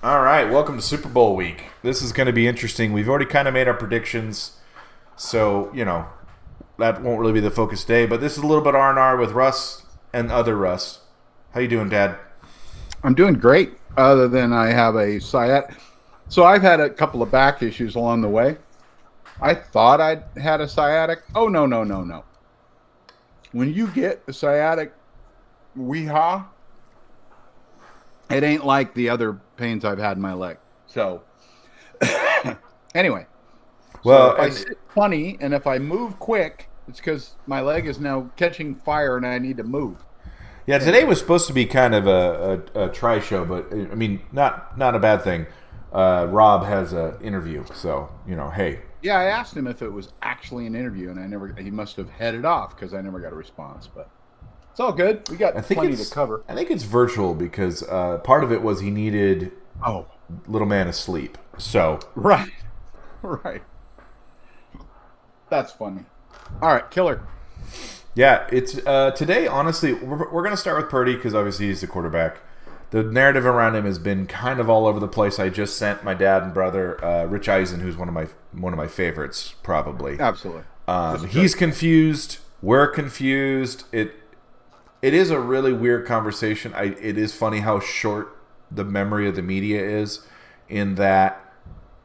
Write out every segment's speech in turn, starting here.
All right, welcome to Super Bowl week. This is going to be interesting. We've already kind of made our predictions, so that won't really be the focus today. But this is a little bit R&R with Russ and other Russ. How you doing, Dad? I'm doing great, other than I have a sciatic. So I've had a couple of back issues along the way. I thought I'd had a sciatic. Oh, no, no, no, no. When you get a sciatic, weehaw, it ain't like the other pains I've had in my leg. So anyway, so Well, if I sit funny and if I move quick, it's because my leg is now catching fire and I need to move. yeah, today Anyway. was supposed to be kind of a try show, but I mean, not a bad thing. Rob has an interview, so hey, Yeah, I asked him if it was actually an interview, and he must have headed off because I never got a response. But it's all good. We I got think plenty it's to cover. I think it's virtual because part of it was he needed Oh, little man asleep. So right. Right. That's funny. All right, killer. yeah, it's today. Honestly, we're going to start with Purdy because obviously he's the quarterback. The narrative around him has been kind of all over the place. I just sent my dad and brother, Rich Eisen, who's one of my favorites, probably. Absolutely. He's confused. We're confused. It is a really weird conversation. It is funny how short the memory of the media is, in that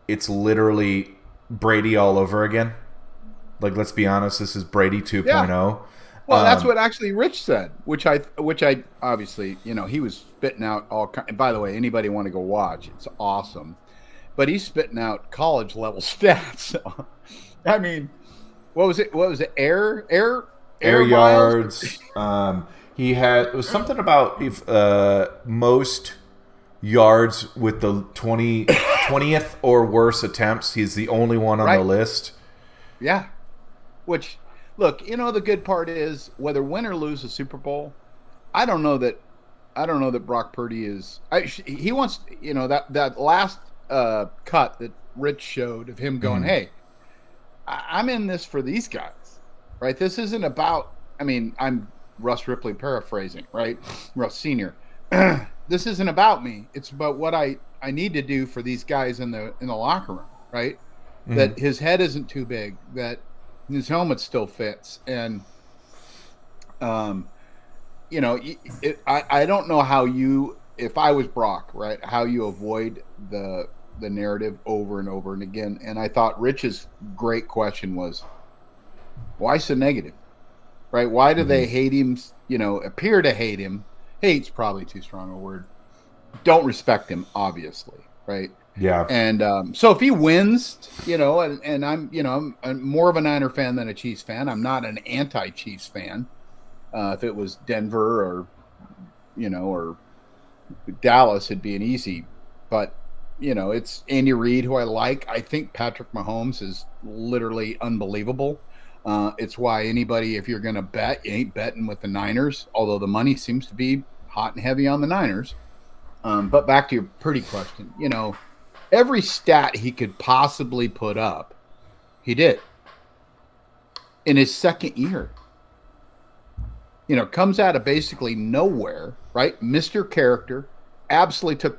it's literally Brady all over again. Like, let's be honest, this is Brady 2.0. Yeah. Well, that's Um, what actually Rich said, which I obviously, he was spitting out all kind. By the way, anybody want to go watch? It's awesome. But he's spitting out college level stats. I mean, what was it? What was it? Air Air miles? yards. He had it was something about if most yards with the 20th or worse attempts. He's the only one on the Right. list. Yeah. Which, look, the good part is whether win or lose a Super Bowl, I don't know that Brock Purdy is. He wants, that last cut that Rich showed of him going, Mhm. "Hey, I'm in this for these guys, right? This isn't about. I mean, I'm Russ Ripley paraphrasing, right? Russ Senior. This isn't about me. It's about what I need to do for these guys in the locker room, right? Mhm. That his head isn't too big, that his helmet still fits, and um, I don't know how you, if I was Brock, right, how you avoid the narrative over and over and again. And I thought Rich's great question was, why so negative, right? Why do they Mhm. hate him? Appear to hate him. Hate's probably too strong a word. Don't respect him, obviously, right? Yeah. And so if he wins, and I'm more of a Niner fan than a Chiefs fan. I'm not an anti-Chiefs fan. If it was Denver or Dallas, it'd be an easy. But it's Andy Reid who I like. I think Patrick Mahomes is literally unbelievable. It's why anybody, if you're going to bet, you ain't betting with the Niners. Although the money seems to be hot and heavy on the Niners. But back to your Purdy question, every stat he could possibly put up, he did in his second year. Comes out of basically nowhere, right? Mr. Character absolutely took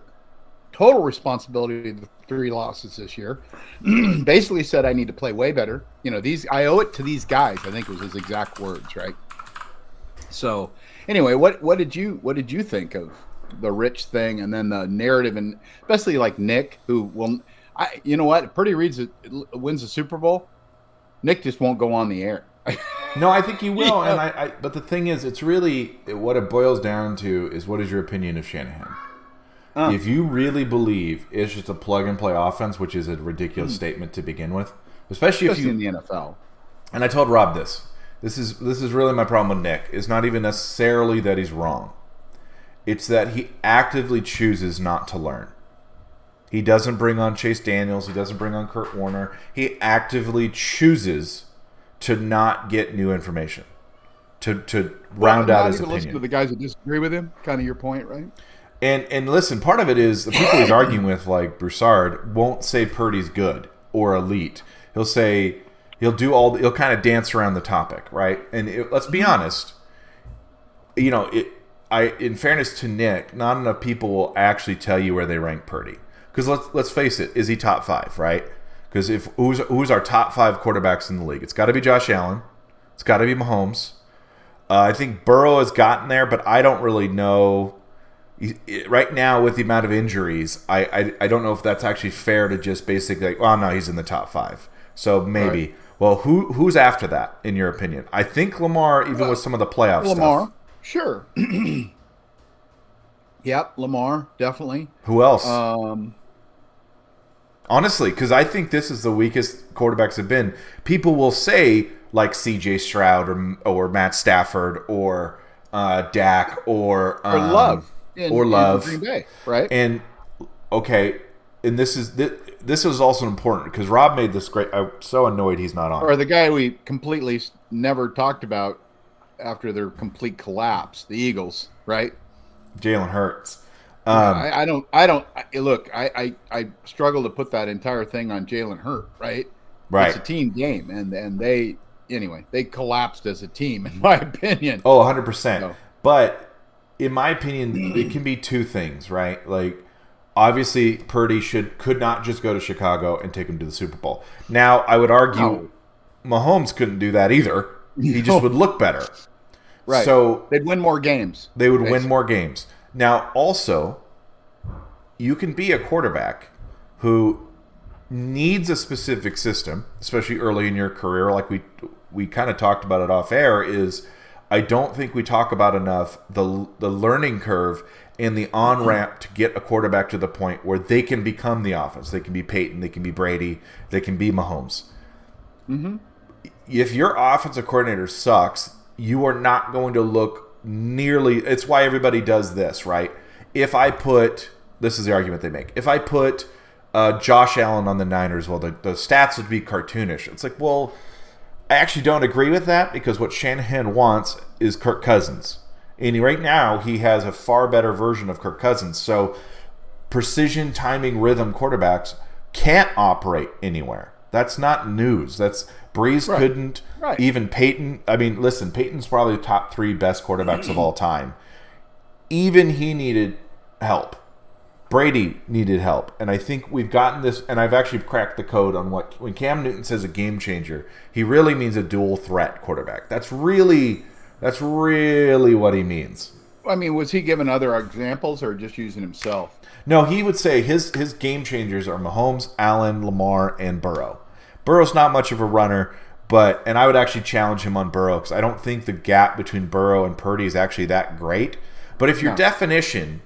total responsibility of the 3 losses this year. Basically said, I need to play way better. I owe it to these guys, I think was his exact words, right? So anyway, what did you think of the Rich thing, and then the narrative, and especially like Nick, who will, you know what, Purdy wins the Super Bowl, Nick just won't go on the air. No, I think you will, and Yeah. But the thing is, it's really what it boils down to is what is your opinion of Shanahan? Uh, If you really believe it's just a plug and play offense, which is a ridiculous statement to begin with, especially if Especially in you. the NFL. And I told Rob this. This is really my problem with Nick. It's not even necessarily that he's wrong. It's that he actively chooses not to learn. He doesn't bring on Chase Daniels. He doesn't bring on Kurt Warner. He actively chooses to not get new information, to round out Not his even listen to opinion. the guys that disagree with him. Kind of your point, right? And listen, part of it is the people he's arguing with, like Broussard, won't say Purdy's good or elite. He'll kind of dance around the topic, right? And let's be honest, in fairness to Nick, not enough people will actually tell you where they rank Purdy. Because let's face it, is he top 5, right? Because if who's our top 5 quarterbacks in the league? It's got to be Josh Allen. It's got to be Mahomes. I think Burrow has gotten there, but I don't really know. Right now, with the amount of injuries, I don't know if that's actually fair to just basically like, well, no, he's in the top 5. So maybe. Right. Well, who's after that, in your opinion? I think Lamar, even with some of the playoff Lamar, stuff. Sure. Yep, Lamar, definitely. Who else? Honestly, because I think this is the weakest quarterbacks have been. People will say like C.J. Stroud or Matt Stafford or Dak or Love in Green Bay, right? And okay, and this is also important because Rob made this great. I'm so annoyed he's not on. Or the guy we completely never talked about after their complete collapse, the Eagles, right? Jalen Hurts. I don't look. I struggle to put that entire thing on Jalen Hurts, right? Right. It's a team game, and they collapsed as a team, in my opinion. Oh, 100%. So. But in my opinion, it can be two things, right? Like, obviously, Purdy could not just go to Chicago and take him to the Super Bowl. Now, I would argue Mahomes couldn't do that either. He just would look better. Right. So they'd win more games. They would win more games. Now, also, you can be a quarterback who needs a specific system, especially early in your career, like we kind of talked about it off air, is I don't think we talk about enough the learning curve and the on-ramp to get a quarterback to the point where they can become the offense. They can be Peyton, they can be Brady, they can be Mahomes. Mm-hmm. If your offensive coordinator sucks, you are not going to look nearly. It's why everybody does this, right? If I put, this is the argument they make, if I put Josh Allen on the Niners, well, the stats would be cartoonish. It's like, well, I actually don't agree with that because what Shanahan wants is Kirk Cousins. And right now, he has a far better version of Kirk Cousins. So precision, timing, rhythm quarterbacks can't operate anywhere. That's not news. That's Breeze couldn't. Right. Even Peyton. I mean, listen, Peyton's probably the top 3 best quarterbacks of all time. Even he needed help. Brady needed help. And I think we've gotten this, and I've actually cracked the code on when Cam Newton says a game changer, he really means a dual threat quarterback. That's really what he means. I mean, was he giving other examples or just using himself? No, he would say his game changers are Mahomes, Allen, Lamar, and Burrow. Burrow's not much of a runner, and I would actually challenge him on Burrow because I don't think the gap between Burrow and Purdy is actually that great. But if your definition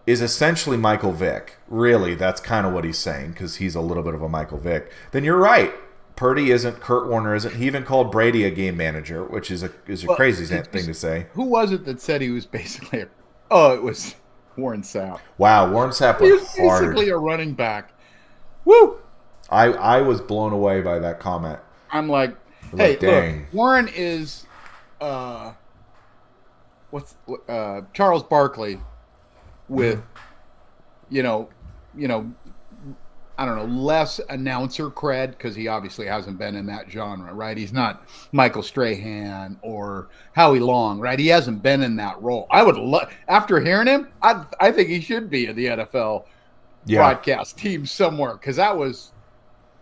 is essentially Michael Vick, really, that's kind of what he's saying because he's a little bit of a Michael Vick, then you're right. Purdy isn't, Kurt Warner isn't. He even called Brady a game manager, which is a crazy thing to say. Who was it that said he was basically it was Warren Sapp. Wow, Warren Sapp was hard. Basically a running back. Woo! I was blown away by that comment. I'm like, hey, dang. Look, Warren is Charles Barkley with I don't know, less announcer cred because he obviously hasn't been in that genre, right? He's not Michael Strahan or Howie Long, right? He hasn't been in that role. I would love, after hearing him, I think he should be in the NFL broadcast team somewhere because that was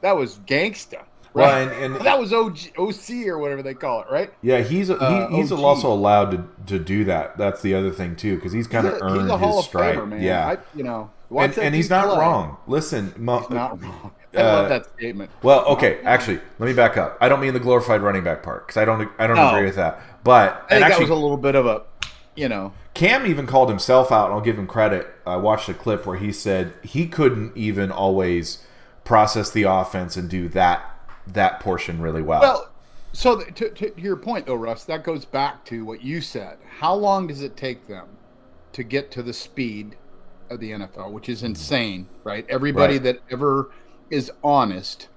gangsta. Right? Well, and that was OC or whatever they call it, right? Yeah, he's also allowed to do that. That's the other thing too, because he's kind of earned he's a Hall his of stripe. Famer, man. Yeah, and he's not wrong. Listen, he's not wrong. I love that statement. Well, okay, actually, let me back up. I don't mean the glorified running back part because I don't agree with that. But I think that was a little bit of a, Cam even called himself out, and I'll give him credit. I watched a clip where he said he couldn't even always process the offense and do that portion really well. Well, so to your point, though, Russ, that goes back to what you said. How long does it take them to get to the speed of the NFL, which is insane, right? Everybody that ever is honest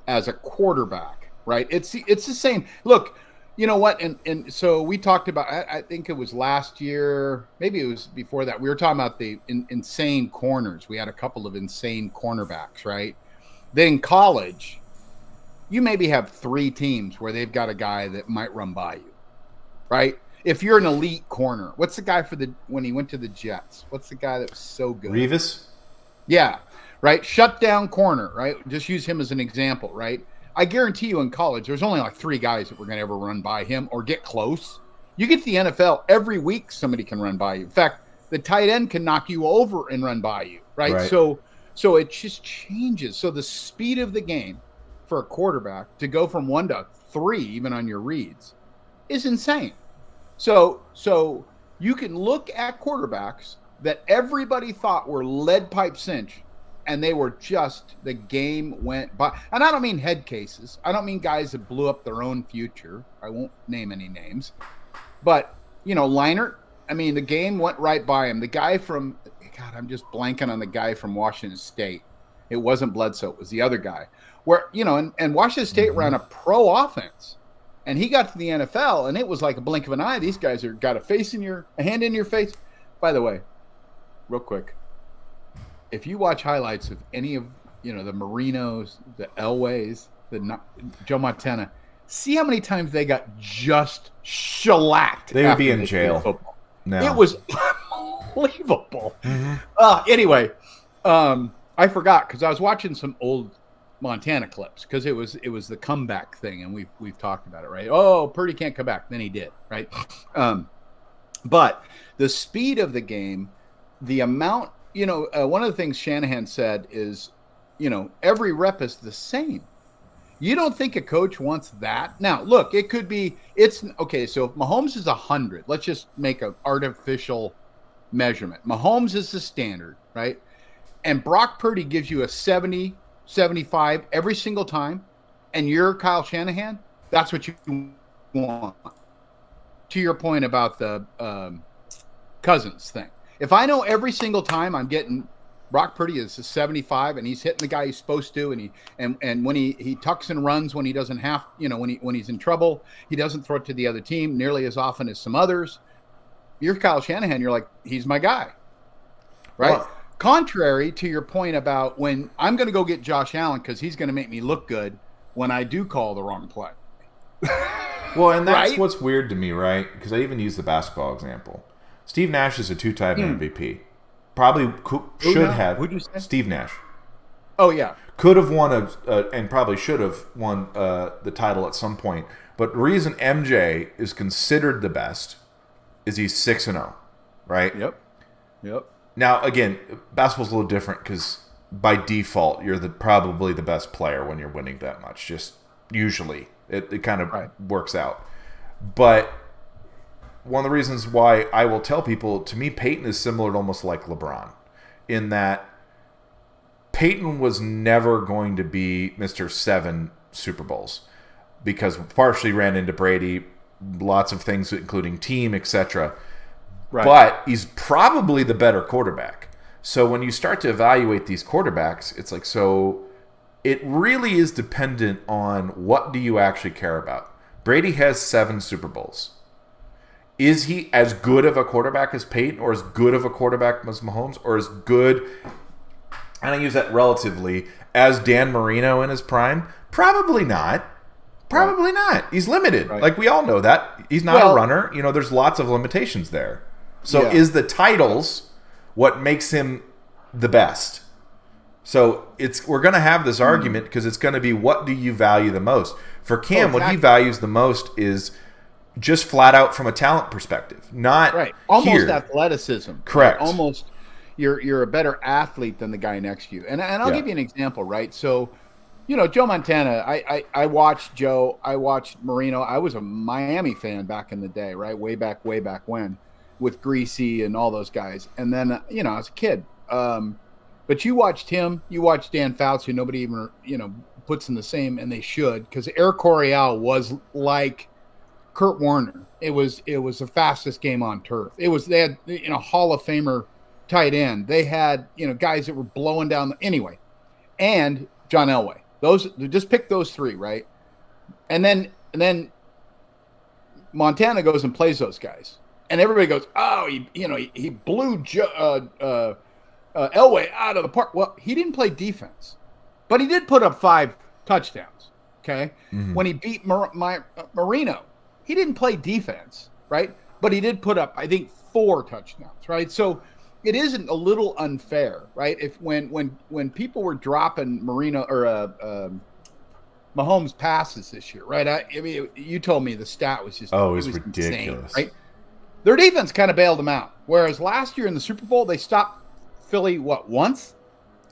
as a quarterback, right? It's the same. Look, you know what? And so we talked about, I think it was last year, maybe it was before that. We were talking about the insane corners. We had a couple of insane cornerbacks, right? Then in college, you maybe have 3 teams where they've got a guy that might run by you, right? If you're an elite corner, what's the guy when he went to the Jets? What's the guy that was so good? Revis? Yeah. right? Shut down corner, right? Just use him as an example, right? I guarantee you in college, there's only like 3 guys that were going to ever run by him or get close. You get to the NFL, every week somebody can run by you. In fact, the tight end can knock you over and run by you, right? So it just changes. So the speed of the game for a quarterback to go from 1 to 3, even on your reads, is insane. So you can look at quarterbacks that everybody thought were lead pipe cinch, and they were just, the game went by. And I don't mean head cases. I don't mean guys that blew up their own future. I won't name any names. But, Leinart, I mean, the game went right by him. The guy from, God, I'm just blanking on the guy from Washington State. It wasn't Bledsoe. It was the other guy. Where, and Washington State ran a pro offense. And he got to the NFL, and it was like a blink of an eye. These guys are got a hand in your face. By the way, real quick, if you watch highlights of any of the Marinos, the Elways, Joe Montana, see how many times they got just shellacked. They would be in jail. No. It was unbelievable. Anyway, I forgot because I was watching some old Montana clips because it was the comeback thing, and we've talked about it, right? Oh, Purdy can't come back. Then he did, right? But the speed of the game, the amount, one of the things Shanahan said is, every rep is the same. You don't think a coach wants that? Now, look, it could be, okay, so if Mahomes is 100, let's just make an artificial measurement. Mahomes is the standard, right? And Brock Purdy gives you a 70, 75 every single time, and you're Kyle Shanahan, that's what you want. To your point about the Cousins thing. If I know every single time I'm getting Brock Purdy is a 75 and he's hitting the guy he's supposed to, and when he tucks and runs when he doesn't have, when he's in trouble, he doesn't throw it to the other team nearly as often as some others. You're Kyle Shanahan, you're like, he's my guy. Right? Well, contrary to your point about when I'm going to go get Josh Allen because he's going to make me look good when I do call the wrong play. Well, and that's what's weird to me, right? Because I even use the basketball example. Steve Nash is a 2-time MVP. Probably should have. Who'd you say? Steve Nash. Oh, yeah. Could have won and probably should have won the title at some point. But the reason MJ is considered the best is he's 6-0, right? Yep. Now, again, basketball's a little different because by default, you're probably the best player when you're winning that much. Just usually. It kind of works out. But one of the reasons why I will tell people, to me, Peyton is similar to almost like LeBron in that Peyton was never going to be Mr. 7 Super Bowls because partially ran into Brady, lots of things, including team, etc. Right. But he's probably the better quarterback. So when you start to evaluate these quarterbacks, it's like, so it really is dependent on what do you actually care about. Brady has 7 Super Bowls. Is he as good of a quarterback as Peyton, or as good of a quarterback as Mahomes, or as good, and I use that relatively, as Dan Marino in his prime? Probably not. Probably not. He's limited. Right. Like, we all know that. He's not a runner. There's lots of limitations there. So is the titles what makes him the best? So we're going to have this argument because it's going to be, what do you value the most? For Cam, what he values the most is just flat out from a talent perspective, not almost athleticism. Correct. Right? Almost, you're a better athlete than the guy next to you. And I'll give you an example, right? So, Joe Montana. I watched Joe. I watched Marino. I was a Miami fan back in the day, right? Way back when, with Greasy and all those guys. And then I was a kid. But you watched him. You watched Dan Fouts, who nobody even puts in the same, and they should, because Air Coryell was like Kurt Warner. It was the fastest game on turf. They had Hall of Famer tight end. They had guys that were blowing down anyway, and John Elway. Those, just pick those 3, right? And then Montana goes and plays those guys, and everybody goes, oh, he blew Elway out of the park. Well, he didn't play defense, but he did put up 5 touchdowns. Okay, when he beat Marino. He didn't play defense, right? But he did put up, I think, 4 touchdowns, right? So it isn't a little unfair, right? If when people were dropping Marino or Mahomes passes this year, right? I mean, you told me the stat was just Oh, it it was was ridiculous. insane, right? Their defense kind of bailed them out. Whereas last year in the Super Bowl, they stopped Philly once,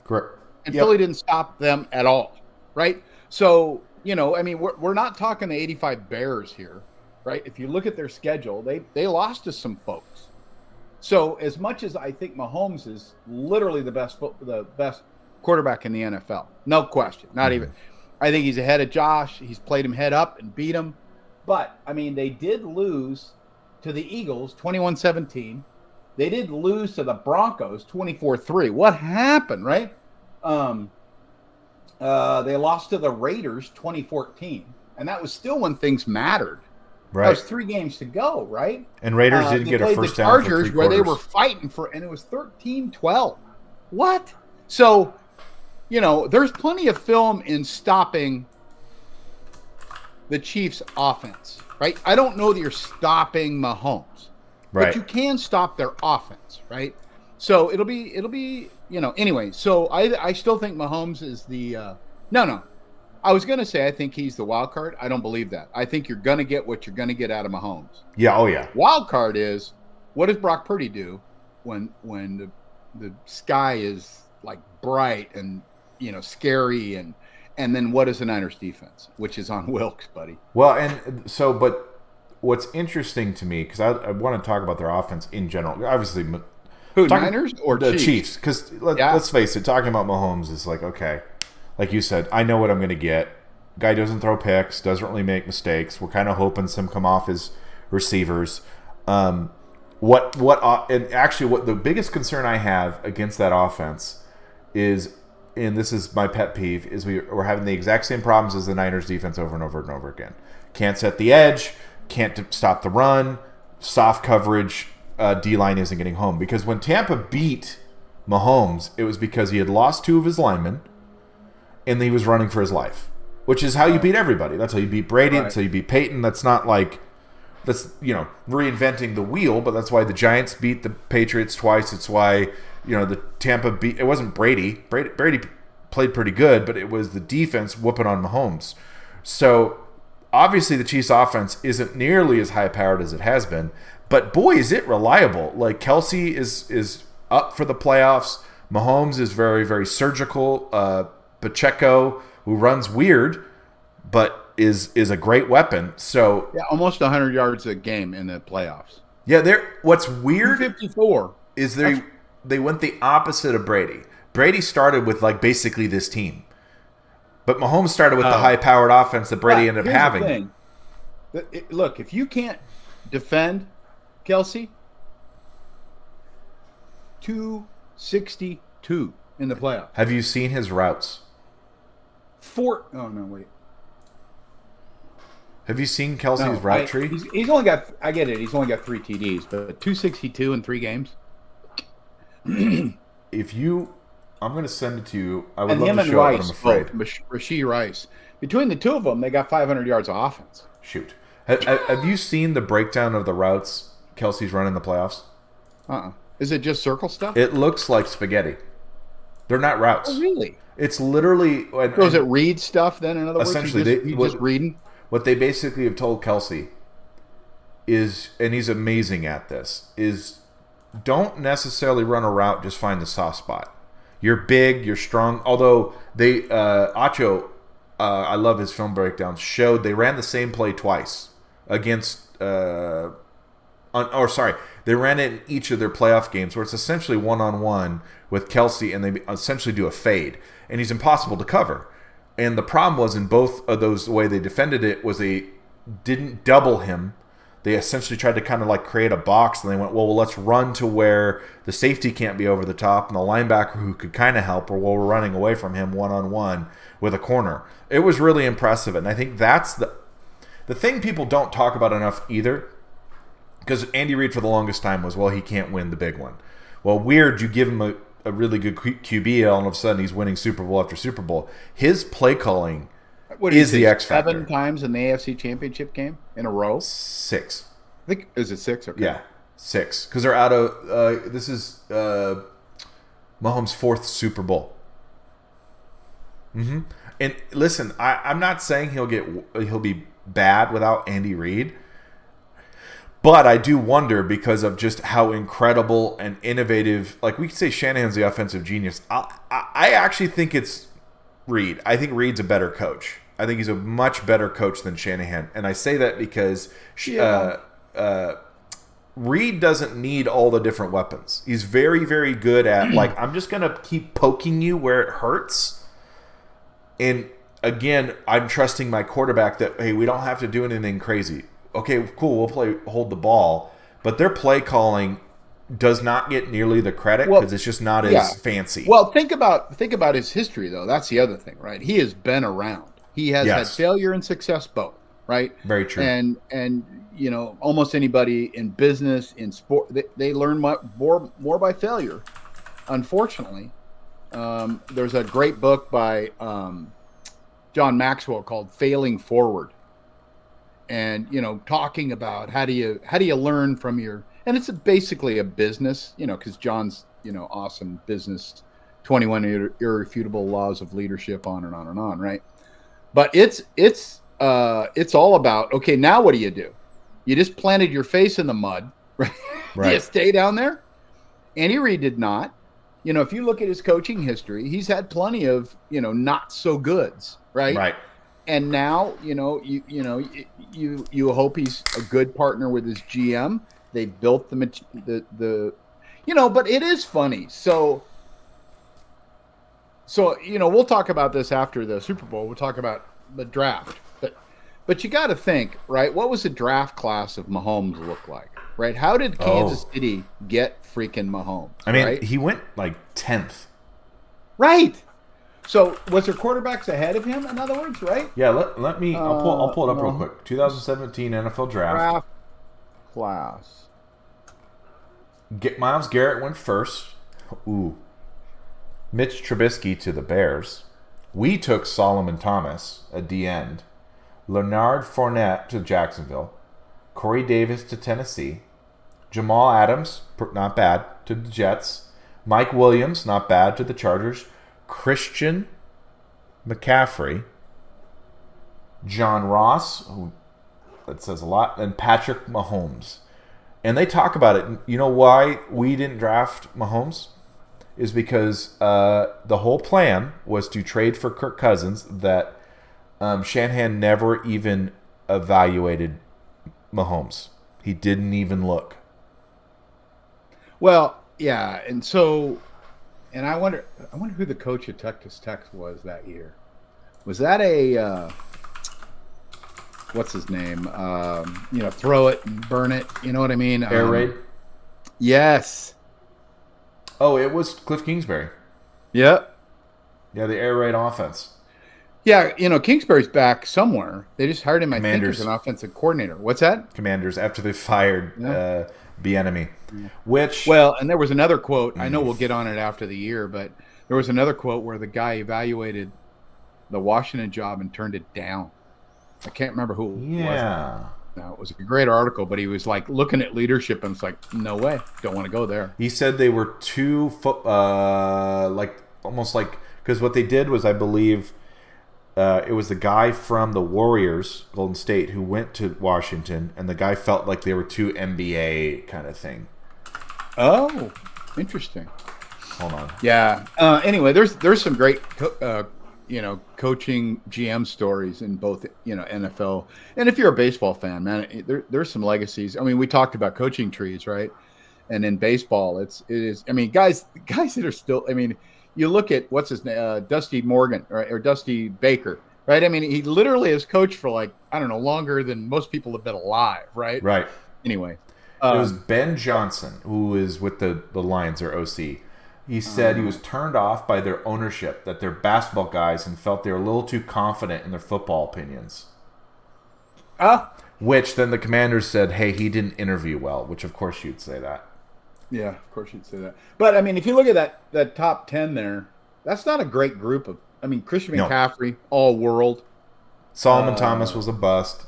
Correct. and Yep. Philly didn't stop them at all, right? So I mean, we're not talking the '85 Bears here, right? If you look at their schedule, they lost to some folks. So as much as I think Mahomes is literally the best quarterback in the NFL, no question, not even. I think he's ahead of Josh. He's played him head up and beat him. But I mean, they did lose to the Eagles 21-17. They did lose to the Broncos 24-3. What happened, right? They lost to the Raiders 2014, and that was still when things mattered. Right. That was 3 games to go, right? And Raiders didn't get a first down for 3 quarters. Where they were fighting for, and it was 13-12. What? So, there's plenty of film in stopping the Chiefs' offense, right? I don't know that you're stopping Mahomes, right? But you can stop their offense, right? So it'll be anyway. So I still think Mahomes is the no. I was going to say I think he's the wild card. I don't believe that. I think you're going to get what you're going to get out of Mahomes. Yeah. Oh yeah. Wild card is, what does Brock Purdy do when the sky is like bright and scary, and then what is the Niners defense, which is on Wilkes, buddy? Well, and so, but what's interesting to me, because I want to talk about their offense in general. Obviously, Niners or the Chiefs? Because let's face it, talking about Mahomes is like, okay, like you said, I know what I'm going to get. Guy doesn't throw picks, doesn't really make mistakes. We're kind of hoping some come off his receivers. And actually, what the biggest concern I have against that offense is, and this is my pet peeve, is we're having the exact same problems as the Niners defense over and over and over again. Can't set the edge, can't stop the run, soft coverage, D-line isn't getting home. Because when Tampa beat Mahomes, it was because he had lost 2 of his linemen and he was running for his life, which is how you beat everybody. That's how you beat Brady. Right. That's how you beat Peyton. That's not like that's reinventing the wheel, but that's why the Giants beat the Patriots twice. It's why the Tampa beat. It wasn't Brady. Brady played pretty good, but it was the defense whooping on Mahomes. So obviously the Chiefs' offense isn't nearly as high powered as it has been, but boy, is it reliable. Like Kelsey is up for the playoffs. Mahomes is very, very surgical. Pacheco, who runs weird, but is a great weapon. So yeah, almost 100 yards a game in the playoffs. Yeah, what's weird 54 is they went the opposite of Brady. Brady started with like basically this team, but Mahomes started with the high-powered offense that Brady ended up having. Look, if you can't defend Kelsey, 262 in the playoffs. Have you seen his routes? Oh no, wait. Have you seen Kelsey's route tree? He's only got. I get it. He's only got 3 TDs, but 262 in 3 games. I'm going to send it to you. I would and love him to and show Rice, it, but I'm afraid. Rashee Rice. Between the 2 of them, they got 500 yards of offense. Shoot. Have you seen the breakdown of the routes Kelsey's run in the playoffs? Is it just circle stuff? It looks like spaghetti. They're not routes. Oh, really? It's literally. So is it Reid stuff then? In other words, essentially, he's just reading. What they basically have told Kelsey is, and he's amazing at this, is don't necessarily run a route. Just find the soft spot. You're big. You're strong. Although they Acho, I love his film breakdowns. Showed they ran the same play twice against. They ran it in each of their playoff games where it's essentially one-on-one with Kelsey, and they essentially do a fade, and he's impossible to cover. And the problem was in both of those, the way they defended it was they didn't double him. They essentially tried to kind of like create a box, and they went, well, let's run to where the safety can't be over the top, and the linebacker who could kind of help, or while we're running away from him one-on-one with a corner. It was really impressive, and I think that's the thing people don't talk about enough either. Because Andy Reid for the longest time was, well, he can't win the big one. Well, weird, you give him a really good QB, all of a sudden he's winning Super Bowl after Super Bowl. His play calling is the X factor. 7 times in the AFC Championship game in a row? 6. I think, is it 6? Okay. Yeah. 6, because they're out of. This is Mahomes' 4th Super Bowl. Mm-hmm. And listen, I'm not saying he'll be bad without Andy Reid, but I do wonder because of just how incredible and innovative. Like we could say, Shanahan's the offensive genius. I actually think it's Reid. I think Reid's a better coach. I think he's a much better coach than Shanahan, and I say that because Reid doesn't need all the different weapons. He's very, very good at like, I'm just gonna keep poking you where it hurts. And again, I'm trusting my quarterback that, hey, we don't have to do anything crazy. Okay, cool, we'll hold the ball, but their play calling does not get nearly the credit because it's just not as fancy. Well, think about his history though. That's the other thing, right? He has been around. He has had failure and success both, right? Very true. And you know, almost anybody in business, in sport, they learn more by failure. Unfortunately, there's a great book by John Maxwell called "Failing Forward," and you know, talking about how do you learn from your, and it's basically a business, you know, because John's, you know, awesome business, 21 irrefutable laws of leadership, on and on and on, right? But it's all about, okay, now what do? You just planted your face in the mud, right? Do you stay down there? Andy Reid did not. You know, if you look at his coaching history, he's had plenty of, you know, not so goods, right? Right. And now, you know, you hope he's a good partner with his GM. They've built the you know, but it is funny. So you know, we'll talk about this after the Super Bowl. We'll talk about the draft. But you got to think, right? What was the draft class of Mahomes look like, right? How did Kansas City get freaking Mahomes? I mean, right? He went like 10th. Right. So was there quarterbacks ahead of him, in other words, right? Yeah, let me, I'll pull it up real quick. 2017 NFL Draft. Class. Myles Garrett went first. Ooh. Mitch Trubisky to the Bears. We took Solomon Thomas, a D end. Leonard Fournette to Jacksonville. Corey Davis to Tennessee. Jamal Adams, not bad, to the Jets. Mike Williams, not bad, to the Chargers. Christian McCaffrey. John Ross, that says a lot, and Patrick Mahomes. And they talk about it. You know why we didn't draft Mahomes? Is because the whole plan was to trade for Kirk Cousins, that Shanahan never even evaluated Mahomes. He didn't even look. Well, yeah, and I wonder who the coach of Texas Tech was that year. Was that a what's his name? You know, throw it and burn it. You know what I mean? Air raid. Yes. Oh, it was Cliff Kingsbury. Yep. Yeah, the air raid offense. Yeah, you know, Kingsbury's back somewhere. They just hired him, I think, Commanders. as an offensive coordinator. What's that? Commanders, after they fired Bieniemy. Yeah. Which, well, and there was another quote. I know we'll get on it after the year, but there was another quote where the guy evaluated the Washington job and turned it down. I can't remember who it was. Yeah. No, it was a great article, but he was like looking at leadership and it's like, no way, don't want to go there. He said they were too, almost like, because what they did was, I believe, it was the guy from the Warriors, Golden State, who went to Washington, and the guy felt like they were too NBA kind of thing. Oh, interesting. Hold on. Yeah. Anyway, there's some great coaching GM stories in both, you know, NFL. And if you're a baseball fan, man, there's some legacies. I mean, we talked about coaching trees, right? And in baseball, it is. I mean, guys that are still. I mean, you look at what's his name, Dusty Morgan, right, or Dusty Baker, right? I mean, he literally has coached for like, I don't know, longer than most people have been alive, right? Right. Anyway, it was Ben Johnson, who is with the Lions, their OC. He said he was turned off by their ownership, that they're basketball guys, and felt they were a little too confident in their football opinions. Which then the Commanders said, hey, he didn't interview well, which of course you'd say that. Yeah, of course you'd say that. But, I mean, if you look at that top 10 there, that's not a great group of – I mean, Christian McCaffrey, all-world. Solomon Thomas was a bust.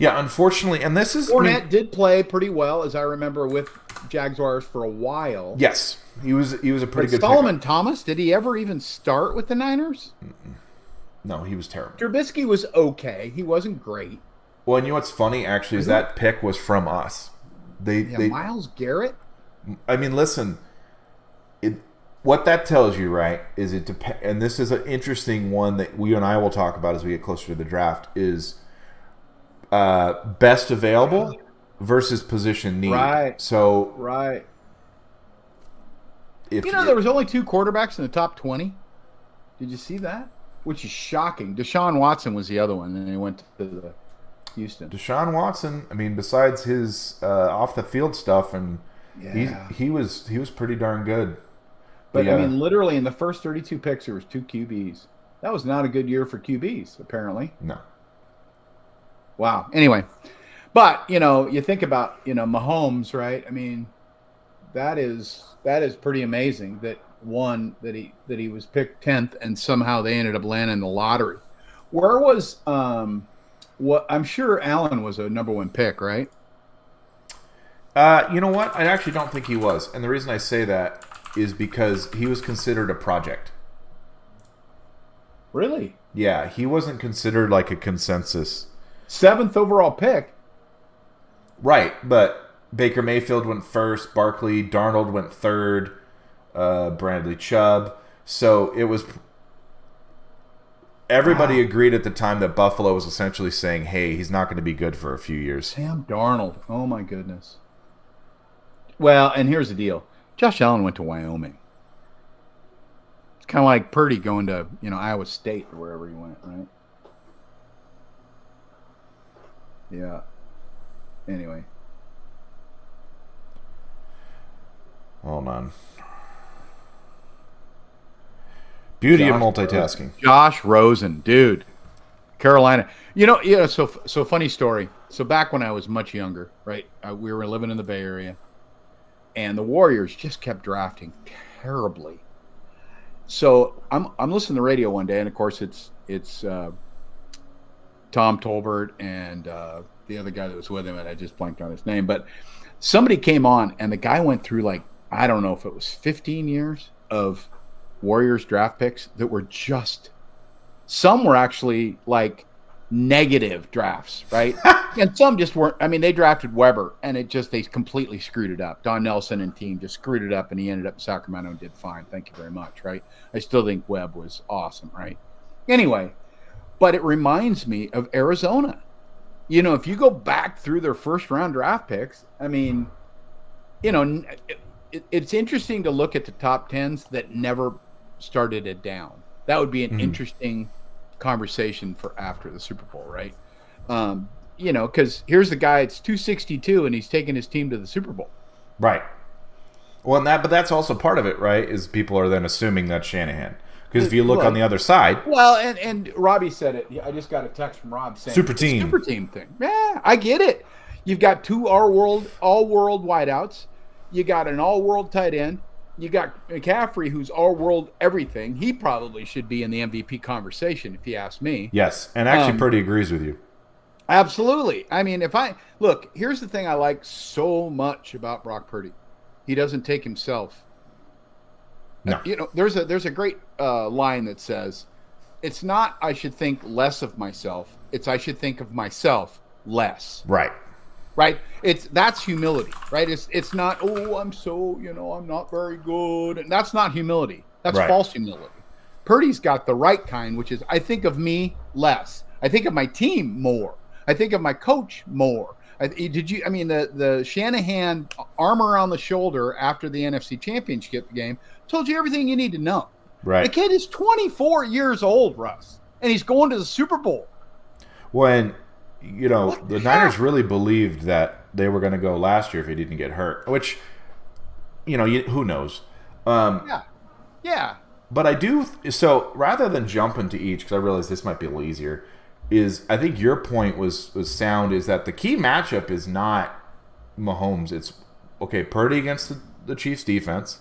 Yeah, unfortunately, and this is Fournette did play pretty well, as I remember, with Jaguars for a while. Yes, he was a pretty good Solomon pickup. Thomas, did he ever even start with the Niners? No, he was terrible. Trubisky was okay. He wasn't great. Well, and you know what's funny actually is that pick was from us. They Myles Garrett. I mean, listen. What that tells you, right, is it depends. And this is an interesting one that we and I will talk about as we get closer to the draft. Is best available versus position need. Right. So right. If there was only 2 quarterbacks in the top 20. Did you see that? Which is shocking. Deshaun Watson was the other one, and he went to the Houston. Deshaun Watson, I mean, besides his off the field stuff, and he was pretty darn good. But I mean, literally in the first 32 picks, there was 2 QBs. That was not a good year for QBs, apparently. No. Wow. Anyway, but you think about Mahomes, right? I mean, that is pretty amazing that he was picked 10th and somehow they ended up landing the lottery. Where was what I'm sure Allen was a number 1 pick, right? You know what? I actually don't think he was, and the reason I say that is because he was considered a project. Really? Yeah, he wasn't considered like a consensus. 7th overall pick. Right, but Baker Mayfield went first, Barkley, Darnold went third, Bradley Chubb. So it was. Everybody agreed at the time that Buffalo was essentially saying, "Hey, he's not going to be good for a few years." Sam Darnold. Oh my goodness. Well, and here's the deal: Josh Allen went to Wyoming. It's kind of like Purdy going to Iowa State or wherever he went, right? Yeah. Anyway. Hold on. Beauty of multitasking. Josh Rosen, dude. Carolina. So funny story. So back when I was much younger, right? We were living in the Bay Area, and the Warriors just kept drafting terribly. So I'm listening to the radio one day, and of course it's Tom Tolbert and the other guy that was with him, and I just blanked on his name. But somebody came on, and the guy went through I don't know if it was 15 years of Warriors draft picks that were some were actually negative drafts, right? And some just weren't. I mean, they drafted Weber, and they completely screwed it up. Don Nelson and team just screwed it up, and he ended up in Sacramento and did fine. Thank you very much, right? I still think Webb was awesome, right? Anyway, but it reminds me of Arizona. If you go back through their first round draft picks, I mean, it's interesting to look at the top 10s that never started it down. That would be an interesting conversation for after the Super Bowl, right? Because here's the guy, it's 262, and he's taking his team to the Super Bowl. Right. Well, but that's also part of it, right? Is people are then assuming that's Shanahan. Because if you look on the other side... Well, and Robbie said it. I just got a text from Rob saying... Super team. Super team thing. Yeah, I get it. You've got 2 all-world wideouts. You got an all-world tight end. You got McCaffrey, who's all-world everything. He probably should be in the MVP conversation, if you ask me. Yes, and actually Purdy agrees with you. Absolutely. I mean, here's the thing I like so much about Brock Purdy. He doesn't take himself. No. There's a great line that says, it's not I should think less of myself. It's I should think of myself less. Right. Right? That's humility, right? It's not, I'm so, I'm not very good. And that's not humility. That's false humility. Purdy's got the right kind, which is I think of me less. I think of my team more. I think of my coach more. The Shanahan arm around the shoulder after the NFC Championship game told you everything you need to know. Right. The kid is 24 years old, Russ, and he's going to the Super Bowl. When, the Niners really believed that they were going to go last year if he didn't get hurt, which, who knows? Yeah. But I do, so rather than jump into each, because I realize this might be a little easier, is I think your point was sound, is that the key matchup is not Mahomes. It's, Purdy against the Chiefs defense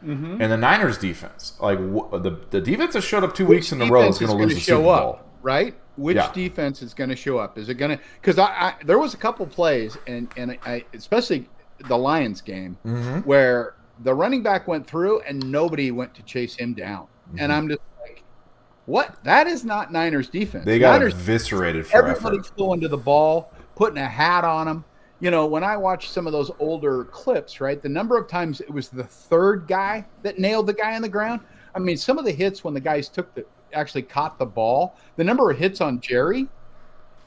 and the Niners defense. The defense that showed up 2 weeks in a row is going to lose the Super Bowl. Right? which Yeah. defense is going to show up. Is it going to? Because there was a couple plays, and I especially the Lions game where the running back went through and nobody went to chase him down, and I'm just like, what? That is not Niners defense. They got Niners, eviscerated for everybody's effort. going to the ball, putting a hat on them. You know, when I watch some of those older clips, right, the number of times it was the third guy that nailed the guy on the ground. I mean, some of the hits when the guys actually caught the ball, the number of hits on Jerry,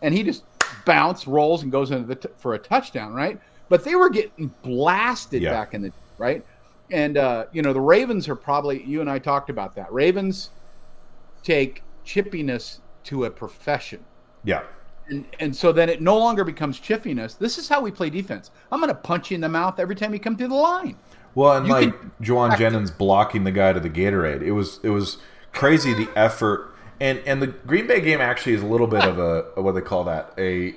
and he just bounce, rolls, and goes into for a touchdown, right? But they were getting blasted back in the right. And, you know, the Ravens are probably, you and I talked about that. Ravens take chippiness to a profession. Yeah. And so then it no longer becomes chiffiness. This is how we play defense. I'm going to punch you in the mouth every time you come through the line. Well, and like Juwan Jennings blocking the guy to the Gatorade. It was crazy, the effort. And the Green Bay game actually is a little bit of a what do they call that? A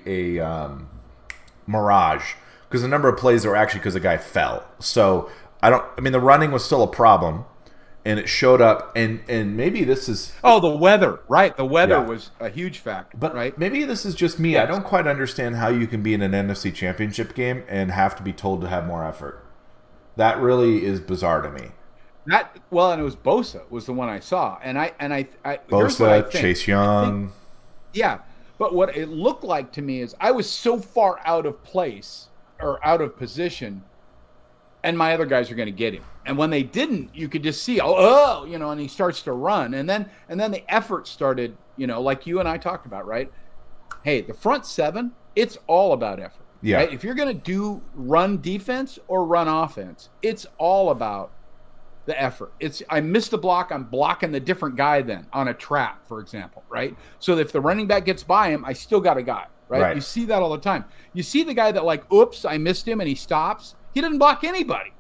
mirage. Because the number of plays were actually because the guy fell. So I mean the running was still a problem. And it showed up, and maybe this is... Oh, the weather, right. The weather was a huge factor, but right? Maybe this is just me. Yes. I don't quite understand how you can be in an NFC championship game and have to be told to have more effort. That really is bizarre to me. And it was Bosa was the one I saw. And I Bosa, Chase Young. But what it looked like to me is I was so far out of place or out of position, and my other guys are going to get him. And when they didn't, you could just see, you know, and he starts to run. And then the effort started, you know, like you and I talked about, right? Hey, the front seven, it's all about effort. Yeah. Right? If you're going to do run defense or run offense, it's all about the effort. I missed a block, I'm blocking the different guy then on a trap, for example, right? So if the running back gets by him, I still got a guy, right? You see that all the time. You see the guy that like, oops, I missed him, and he stops. He didn't block anybody,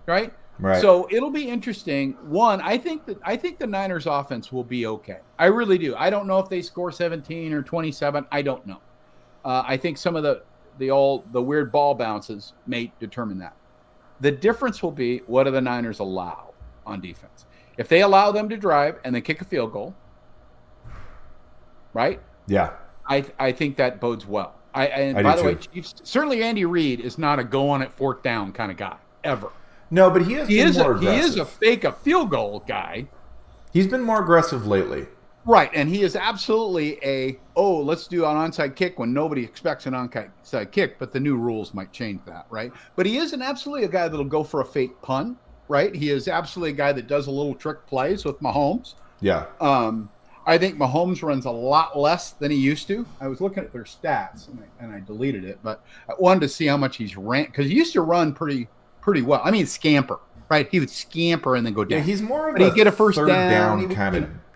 right? Right. So it'll be interesting. One, I think the Niners offense will be okay. I really do. I don't know if they score 17 or 27. I don't know. I think some of the weird ball bounces may determine that. The difference will be, what do the Niners allow on defense? If they allow them to drive and then kick a field goal, right? Yeah. I think that bodes well. By the way, Chiefs, certainly Andy Reid is not a go on at fourth down kind of guy ever. No, but he is more aggressive. He is a fake a field goal guy. He's been more aggressive lately. Right, and he is absolutely let's do an onside kick when nobody expects an onside kick, but the new rules might change that, right? But he is absolutely a guy that'll go for a fake punt, right? He is absolutely a guy that does a little trick plays with Mahomes. Yeah. I think Mahomes runs a lot less than he used to. I was looking at their stats, and I deleted it, but I wanted to see how much he's ran, because he used to run pretty well. I mean, scamper, right? He would scamper and then go down. Yeah, he's more of a get a first third down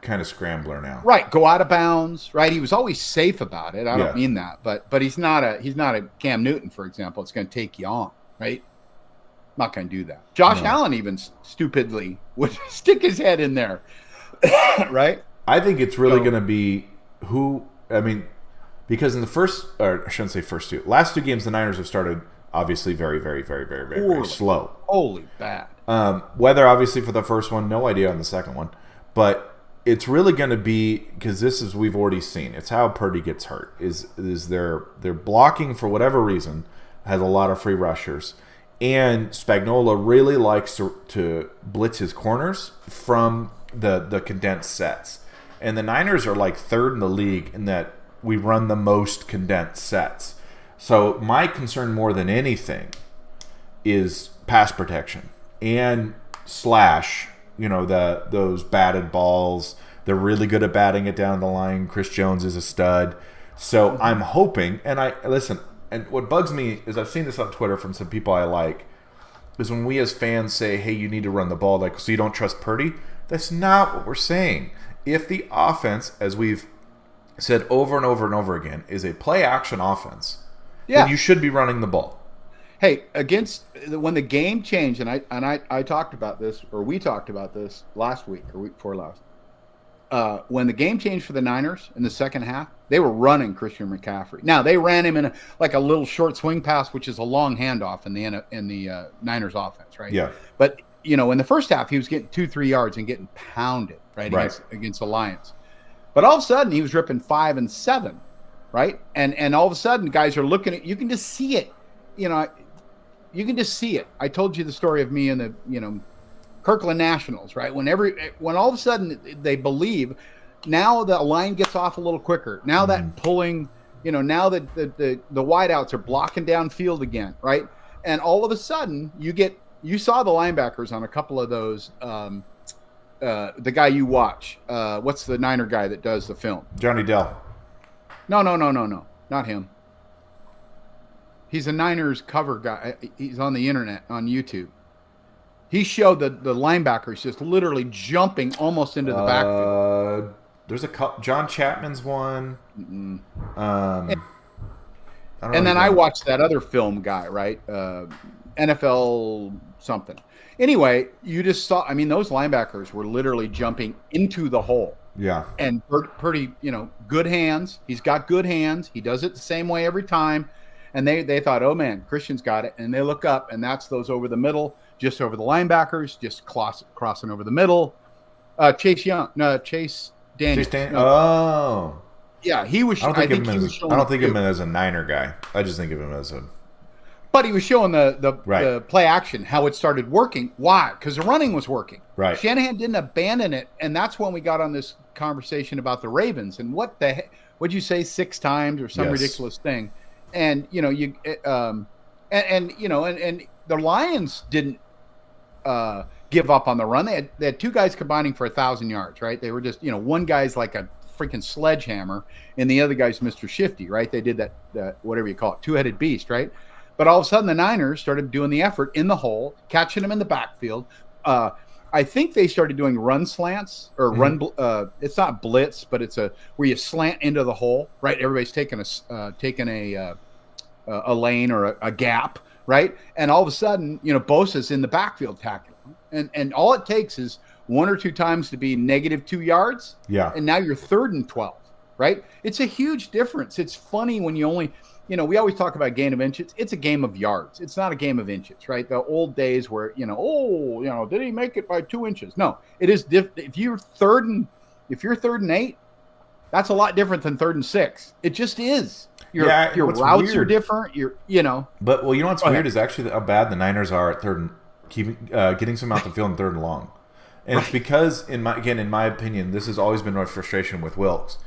kind of scrambler now. Right, go out of bounds, right? He was always safe about it. I don't mean that, but he's not a Cam Newton, for example. It's going to take you on, right? Not going to do that. Josh Allen even stupidly would stick his head in there, right? I think it's really going to be because in the last two games, the Niners have started obviously very, very, very, very, very, very slow. Holy bad. Weather, obviously, for the first one, no idea on the second one. But it's really going to be, because we've already seen, it's how Purdy gets hurt. Is they're blocking for whatever reason, has a lot of free rushers. And Spagnuolo really likes to blitz his corners from the condensed sets. And the Niners are like third in the league in that we run the most condensed sets. So my concern more than anything is pass protection and slash, those batted balls. They're really good at batting it down the line. Chris Jones is a stud. So I'm hoping, and what bugs me is I've seen this on Twitter from some people I like, is when we as fans say, hey, you need to run the ball, like, so you don't trust Purdy. That's not what we're saying. If the offense, as we've said over and over and over again, is a play-action offense, then you should be running the ball. Hey, when the game changed, and I talked about this, or we talked about this last week or week before last. When the game changed for the Niners in the second half, they were running Christian McCaffrey. Now they ran him in a little short swing pass, which is a long handoff in the Niners offense, right? Yeah. But in the first half, he was getting 2-3 yards and getting pounded, right? Against the Lions. But all of a sudden, he was ripping 5 and 7, right? And all of a sudden, guys are looking at, you can just see it. You know, you can just see it. I told you the story of me and the, Kirkland Nationals, right? When all of a sudden they believe, now the line gets off a little quicker. Now that pulling, now that the wideouts are blocking downfield again, right? And all of a sudden you saw the linebackers on a couple of those. The guy you watch, what's the Niner guy that does the film? Johnny Dell. No, not him. He's a Niners cover guy. He's on the internet, on YouTube. He showed the linebackers just literally jumping almost into the backfield. There's a couple. John Chapman's one. And then I watched that other film guy, right? NFL something. Anyway, you just saw, those linebackers were literally jumping into the hole. Yeah. And Purdy, good hands. He's got good hands. He does it the same way every time. And they thought, oh, man, Christian's got it. And they look up, and that's those over the middle, just over the linebackers, just crossing over the middle. Chase Daniels. Oh. Yeah, he was. I don't think of him as a Niner guy. I just think of him as a. But he was showing the play action, how it started working. Why? Because the running was working. Right. Shanahan didn't abandon it, and that's when we got on this conversation about the Ravens and what the heck. What'd you say, 6 times or some ridiculous thing? And the Lions didn't give up on the run. They had 2 guys combining for 1,000 yards, right? They were just, one guy's like a freaking sledgehammer, and the other guy's Mr. Shifty, right? They did that whatever you call it, 2-headed beast, right? But all of a sudden, the Niners started doing the effort in the hole, catching them in the backfield. I think they started doing run slants or run. It's not blitz, but it's where you slant into the hole, right? Everybody's taking a lane or a gap, right? And all of a sudden, Bosa's in the backfield tackling, and all it takes is 1 or 2 times to be -2 yards. Yeah. And now you're 3rd and 12, right? It's a huge difference. It's funny when you only. We always talk about gain of inches. It's a game of yards. It's not a game of inches, right? The old days where, did he make it by 2 inches? No, it is. If you're 3rd and 8, that's a lot different than 3rd and 6. It just is. Your routes are different. But what's weird is actually how bad the Niners are at 3rd and getting some out the field in 3rd and long, and it's because in my opinion, this has always been my frustration with Wilkes,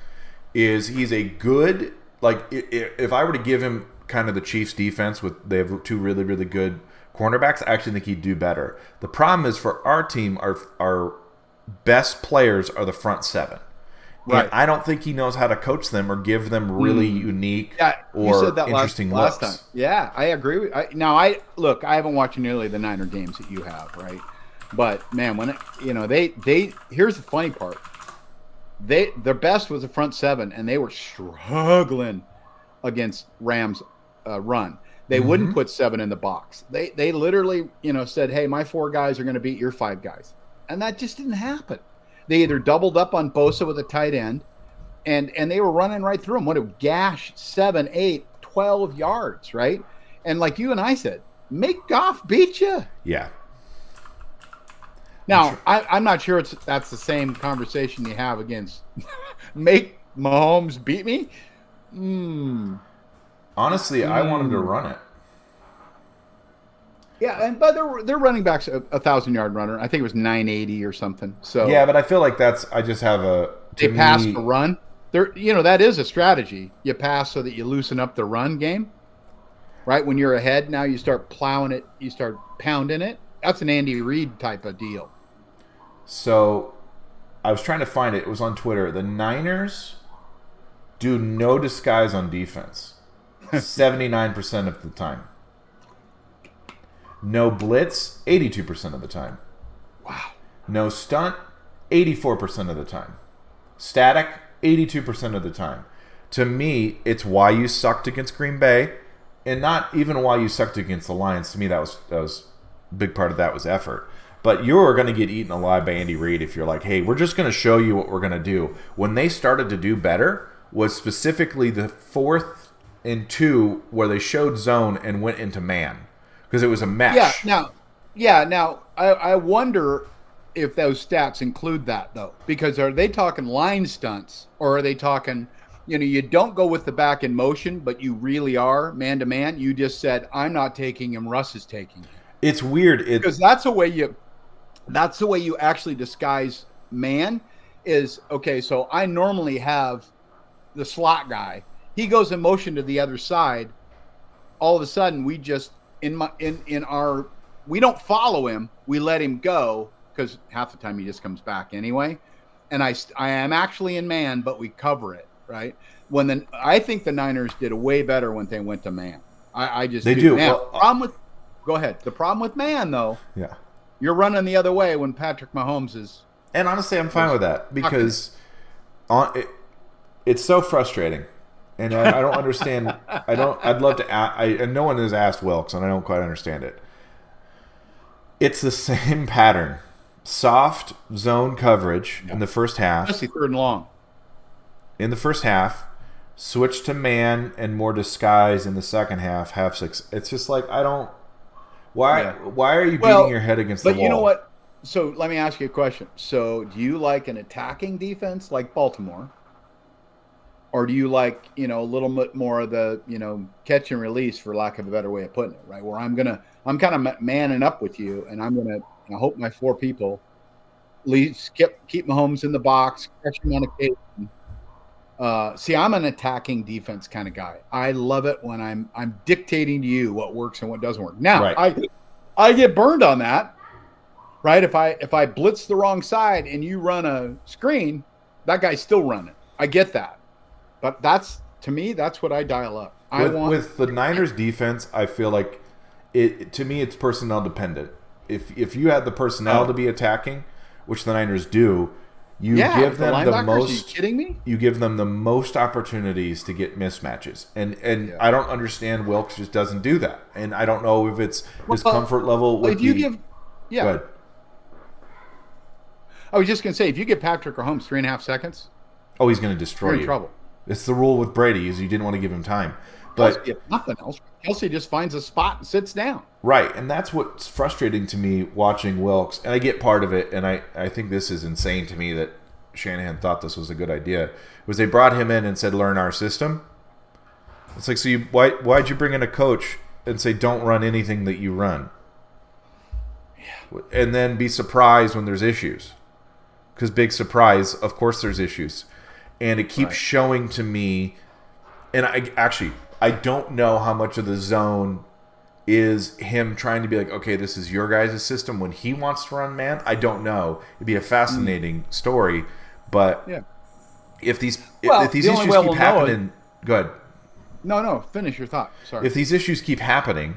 is he's a good. Like, if I were to give him kind of the Chiefs' defense, they have 2 really, really good cornerbacks, I actually think he'd do better. The problem is for our team, our best players are the front 7. Right. And I don't think he knows how to coach them or give them really unique or interesting looks. Time. Yeah, I agree. I haven't watched nearly the Niner games that you have, right? But, man, when here's the funny part. Their best was the front 7, and they were struggling against Rams' run. They wouldn't put 7 in the box. They literally, said, "Hey, my 4 guys are going to beat your 5 guys," and that just didn't happen. They either doubled up on Bosa with a tight end, and they were running right through them. What a gash, 7, 8, 12 yards, right? And like you and I said, make Goff beat you. Yeah. Now, I'm not sure that's the same conversation you have against make Mahomes beat me. Honestly, I want him to run it. Yeah, but their running back's a 1,000-yard runner. I think it was 980 or something. So yeah, but I feel like they pass the run. That is a strategy. You pass so that you loosen up the run game. Right when you're ahead, now you start plowing it. You start pounding it. That's an Andy Reid type of deal. So, I was trying to find it. It was on Twitter. The Niners do no disguise on defense 79% of the time. No blitz 82% of the time. Wow. No stunt 84% of the time. Static 82% of the time. To me, it's why you sucked against Green Bay, and not even why you sucked against the Lions. To me, that was a big part of that was effort. But you're going to get eaten alive by Andy Reid if you're like, hey, we're just going to show you what we're going to do. When they started to do better was specifically the 4th and 2 where they showed zone and went into man because it was a mesh. Yeah. Now, I wonder if those stats include that, though, because are they talking line stunts, or are they talking, you don't go with the back in motion, but you really are man to man. You just said, I'm not taking him, Russ is taking him. It's weird. Because that's the way you actually disguise man is, okay, so I normally have the slot guy. He goes in motion to the other side. All of a sudden, we just, we don't follow him. We let him go, because half the time he just comes back anyway. And I am actually in man, but we cover it, right? I think the Niners did way better when they went to man. I just they do. Now, go ahead. The problem with man, though, yeah, you're running the other way when Patrick Mahomes is. And honestly, I'm fine with that, because it's so frustrating, and I don't understand. I'd love to. And no one has asked Wilkes, and I don't quite understand it. It's the same pattern: soft zone coverage in the first half, especially third and long. In the first half, switch to man and more disguise in the second half. Half six. It's just like, I don't. Why? Yeah. Why are you beating your head against the wall? But you know what? So let me ask you a question. So do you like an attacking defense like Baltimore? Or do you like, a little bit more of the, catch and release, for lack of a better way of putting it, right? Where I'm kind of manning up with you, and I'm going to hope my four people keep Mahomes in the box, catch him on occasion. See, I'm an attacking defense kind of guy. I love it when I'm dictating to you what works and what doesn't work. Now, right. I get burned on that, right? If I blitz the wrong side and you run a screen, that guy's still running. I get that. But to me, that's what I dial up. With the Niners defense, I feel like to me, it's personnel dependent. If you had the personnel to be attacking, which the Niners do, you give them the most. Are you kidding me? You give them the most opportunities to get mismatches, and I don't understand. Wilkes just doesn't do that, and I don't know if it's his comfort level. With if you give, yeah. Go ahead. I was just gonna say, if you give Patrick Mahomes 3.5 seconds, he's gonna destroy you. You're in trouble. It's the rule with Brady, is you didn't want to give him time. But if nothing else, Kelsey just finds a spot and sits down. Right, and that's what's frustrating to me watching Wilkes, and I get part of it, and I think this is insane to me that Shanahan thought this was a good idea, was they brought him in and said, learn our system. It's like, so why'd you bring in a coach and say, don't run anything that you run? Yeah. And then be surprised when there's issues. Because big surprise, of course there's issues. And it keeps showing to me, and I don't know how much of the zone is him trying to be like, okay, this is your guys' system when he wants to run man. I don't know. It'd be a fascinating story, but if these issues keep happening, go ahead. No, finish your thought. Sorry. If these issues keep happening,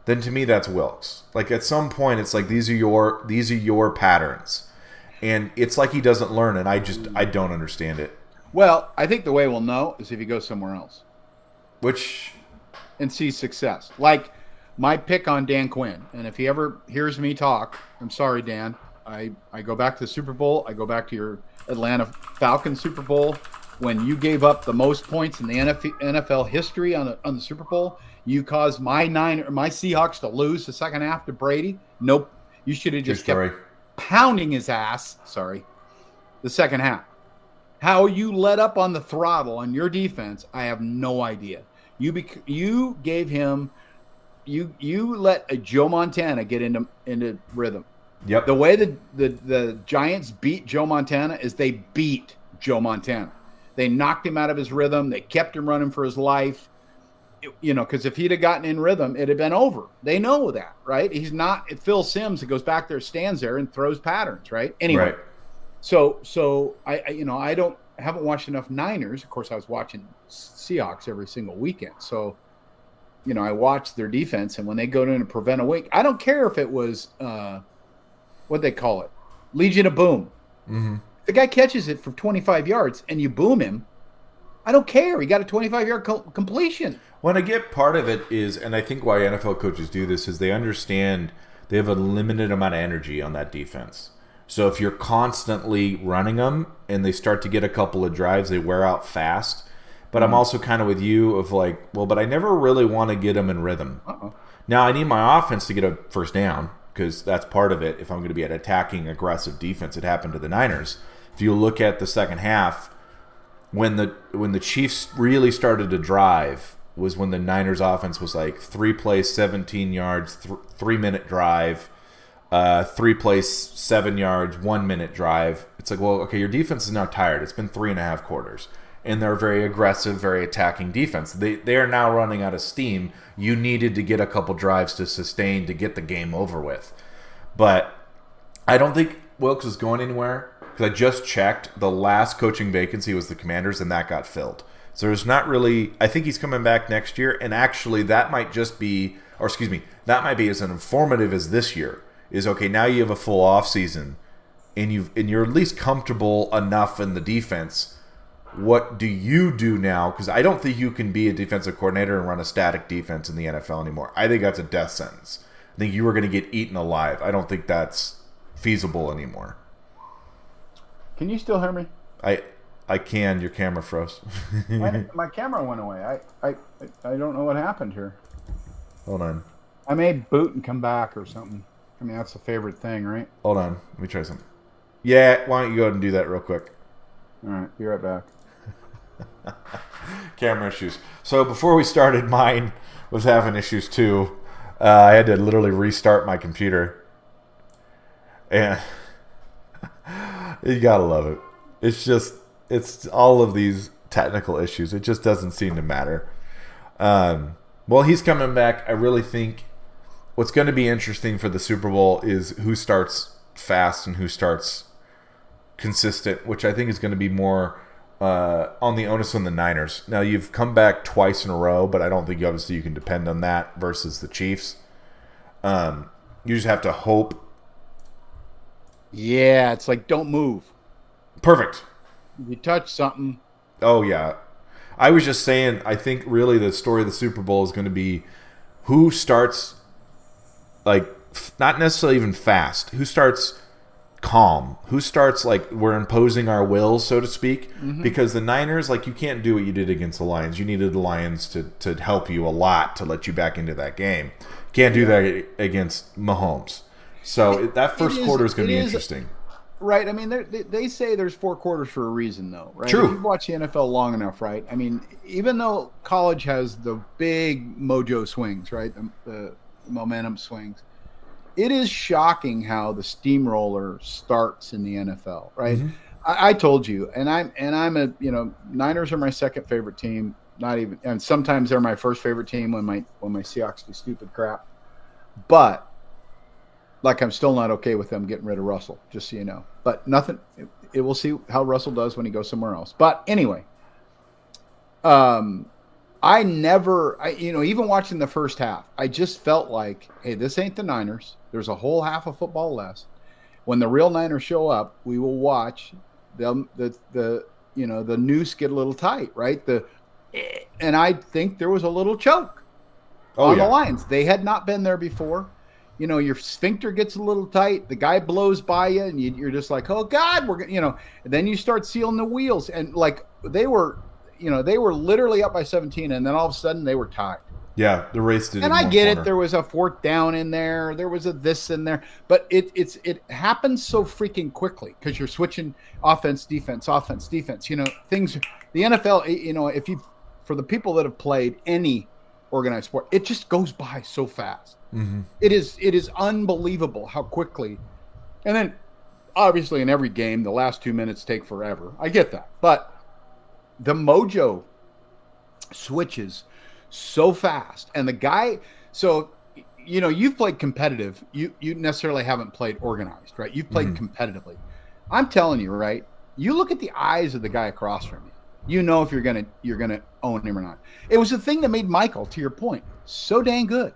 then to me that's Wilkes. Like, at some point, it's like these are your patterns, and it's like he doesn't learn, and I don't understand it. Well, I think the way we'll know is if he goes somewhere else. And sees success. Like my pick on Dan Quinn. And if he ever hears me talk, I'm sorry, Dan. I go back to the Super Bowl. I go back to your Atlanta Falcons Super Bowl when you gave up the most points in the NFL history on the Super Bowl. You caused my Seahawks to lose the second half to Brady. Nope. You should have just kept pounding his ass. Sorry. The second half. How you let up on the throttle on your defense, I have no idea. You gave him, you let a Joe Montana get into rhythm. Yep. The way the Giants beat Joe Montana is they beat Joe Montana. They knocked him out of his rhythm. They kept him running for his life. Because if he'd have gotten in rhythm, it'd have been over. They know that, right? He's not Phil Simms that goes back there, stands there, and throws patterns, right? Anyway. Right. So I haven't watched enough Niners. Of course, I was watching Seahawks every single weekend. So, I watched their defense, and when they go in and prevent a wing, I don't care if it was what they call it, Legion of Boom. Mm-hmm. The guy catches it for 25 yards, and you boom him. I don't care. He got a 25-yard completion. When I get part of it is, and I think why NFL coaches do this is they understand they have a limited amount of energy on that defense. So if you're constantly running them and they start to get a couple of drives, they wear out fast. But I'm also kind of with you of like, well, but I never really want to get them in rhythm. Uh-oh. Now I need my offense to get a first down because that's part of it. If I'm going to be an attacking, aggressive defense, it happened to the Niners. If you look at the second half, when the Chiefs really started to drive was when the Niners offense was like 3 plays, 17 yards, 3-minute drive, 3 plays, 7 yards, 1-minute drive. It's like, well, okay, your defense is now tired. It's been 3.5 quarters. And they're a very aggressive, very attacking defense. They are now running out of steam. You needed to get a couple drives to sustain to get the game over with. But I don't think Wilks is going anywhere, because I just checked. The last coaching vacancy was the Commanders, and that got filled. So there's not really – I think he's coming back next year, and actually that might just be – or excuse me, that might be as informative as this year is, okay, now you have a full offseason, and you're at least comfortable enough in the defense. What do you do now? Because I don't think you can be a defensive coordinator and run a static defense in the NFL anymore. I think that's a death sentence. I think you are going to get eaten alive. I don't think that's feasible anymore. Can you still hear me? I can. Your camera froze. My camera went away. I don't know what happened here. Hold on. I may boot and come back or something. I mean, that's the favorite thing, right? Hold on. Let me try something. Yeah, why don't you go ahead and do that real quick? All right. Be right back. Camera issues. So before we started, mine was having issues too. I had to literally restart my computer. And you gotta love it. It's all of these technical issues. It just doesn't seem to matter. Well, he's coming back. I really think what's going to be interesting for the Super Bowl is who starts fast and who starts consistent, which I think is going to be more on the onus on the Niners. Now, you've come back twice in a row, but I don't think obviously you can depend on that versus the Chiefs. You just have to hope. Yeah, it's like, don't move. Perfect. If you touch something. Oh, yeah. I was just saying, I think really the story of the Super Bowl is going to be who starts, like, not necessarily even fast, who starts calm, who starts like we're imposing our will, so to speak, because the Niners, like, you can't do what you did against the Lions. You needed the Lions to help you a lot to let you back into that game. Can't do that against Mahomes. So that first quarter is going to be interesting. Right. I mean, they say there's 4 quarters for a reason, though, right? True. If you've watched the NFL long enough, right? I mean, even though college has the big mojo swings, right, the momentum swings, it is shocking how the steamroller starts in the NFL, right? I told you, and I'm a, Niners are my second favorite team. Not even, and sometimes they're my first favorite team when my Seahawks do stupid crap, but. Like, I'm still not okay with them getting rid of Russell, just so you know. But nothing. It will see how Russell does when he goes somewhere else. But anyway, even watching the first half, I just felt like, hey, this ain't the Niners. There's a whole half of football left. When the real Niners show up, we will watch them. The noose get a little tight, right? And I think there was a little choke on the Lions. They had not been there before. Your sphincter gets a little tight. The guy blows by you, and you're just like, "Oh God, we're and then you start sealing the wheels, and like they were literally up by 17, and then all of a sudden they were tied. Yeah, the race did. And I get it. There was a 4th down in there. There was a this in there, but it happens so freaking quickly because you're switching offense, defense. Things. The NFL. For the people that have played any organized sport, it just goes by so fast. It is unbelievable how quickly, and then obviously in every game the last 2 minutes take forever. I get that, but the mojo switches so fast, and the guy. So you've played competitive. You necessarily haven't played organized, right? You've played competitively. I'm telling you, right? You look at the eyes of the guy across from you. You know if you're gonna own him or not. It was the thing that made Michael, to your point, so dang good.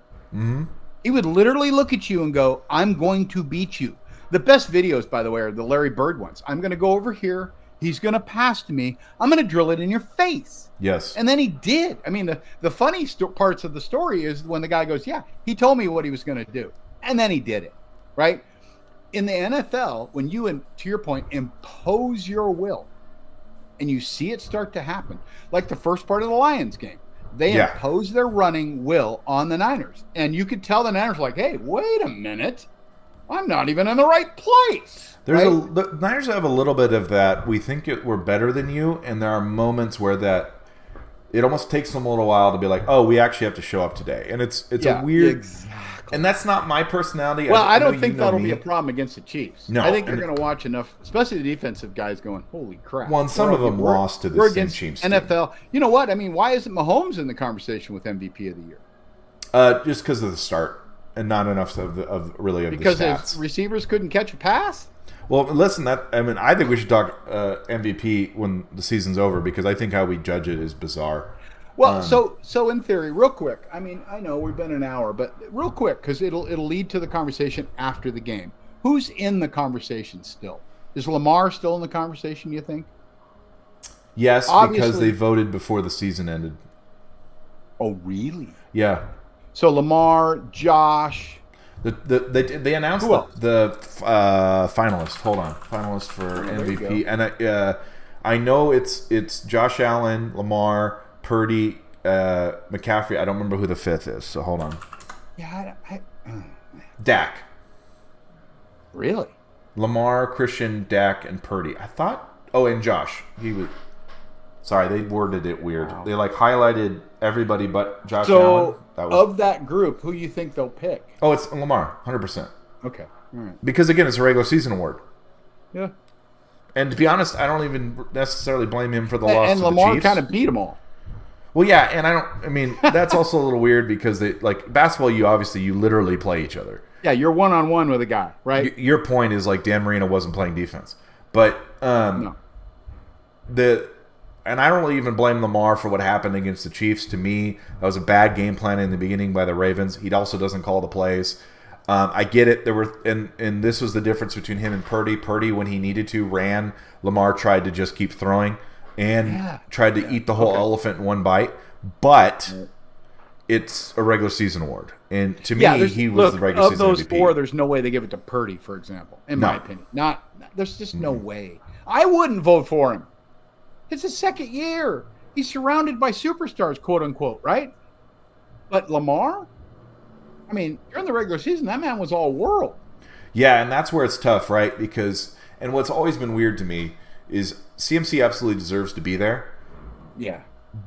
He would literally look at you and go, "I'm going to beat you." The best videos, by the way, are the Larry Bird ones. I'm going to go over here. He's going to pass to me. I'm going to drill it in your face. Yes. And then he did. I mean, the funny parts of the story is when the guy goes, "Yeah, he told me what he was going to do." And then he did it, right? In the NFL, when you, to your point, impose your will and you see it start to happen, like the first part of the Lions game. They impose their running will on the Niners. And you could tell the Niners like, hey, wait a minute. I'm not even in the right place. The Niners have a little bit of that. We think we're better than you, and there are moments where that it almost takes them a little while to be like, oh, we actually have to show up today, and it's a weird. Exactly. And that's not my personality. Well, I don't think that'll be a problem against the Chiefs. No, I think they're going to watch enough, especially the defensive guys going, holy crap. Well, and some of them lost to the same Chiefs NFL. You know what? I mean, why isn't Mahomes in the conversation with MVP of the year? Just because of the start and not enough of the stats. Because if receivers couldn't catch a pass? Well, listen, I think we should talk MVP when the season's over because I think how we judge it is bizarre. Well, so in theory, real quick. I mean, I know we've been an hour, but real quick because it'll lead to the conversation after the game. Who's in the conversation still? Is Lamar still in the conversation? You think? Yes, obviously, because they voted before the season ended. Oh, really? Yeah. So Lamar, Josh. They announced the finalists. Hold on, finalists for MVP, and I know it's Josh Allen, Lamar, Purdy, McCaffrey. I don't remember who the fifth is. So hold on. Yeah, Dak. Really? Lamar, Christian, Dak, and Purdy. I thought. Oh, and Josh. He was. Sorry, they worded it weird. Wow. They highlighted everybody but Josh Allen. Of that group, who you think they'll pick? Oh, it's Lamar, 100%. Okay, all right. Because again, it's a regular season award. Yeah. And to be honest, I don't even necessarily blame him for the loss to the Chiefs. And Lamar kind of beat them all. Well, yeah, and I mean, that's also a little weird because basketball, you literally play each other. Yeah, you're one-on-one with a guy, right? Your point is Dan Marino wasn't playing defense. But no. And I don't really even blame Lamar for what happened against the Chiefs. To me, that was a bad game plan in the beginning by the Ravens. He also doesn't call the plays. I get it. And this was the difference between him and Purdy. Purdy, when he needed to, ran. Lamar tried to just keep throwing and tried to eat the whole elephant in one bite. But it's a regular season award. And to me, he was the regular season MVP. Of those four, there's no way they give it to Purdy, for example, in my opinion. There's just no way. I wouldn't vote for him. It's his second year. He's surrounded by superstars, quote unquote, right? But Lamar, I mean, during the regular season, that man was all world. Yeah, and that's where it's tough, right? And what's always been weird to me is CMC absolutely deserves to be there. Yeah,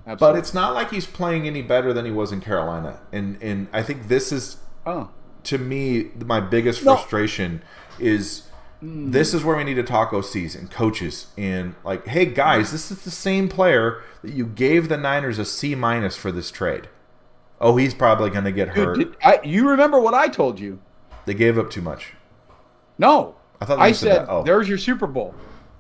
absolutely. But it's not like he's playing any better than he was in Carolina. And I think this is, to me, my biggest frustration is... This is where we need to talk OCs and coaches and hey guys, this is the same player that you gave the Niners a C- for this trade. Oh, he's probably going to get hurt. You remember what I told you? They gave up too much. No, I said that. There's your Super Bowl.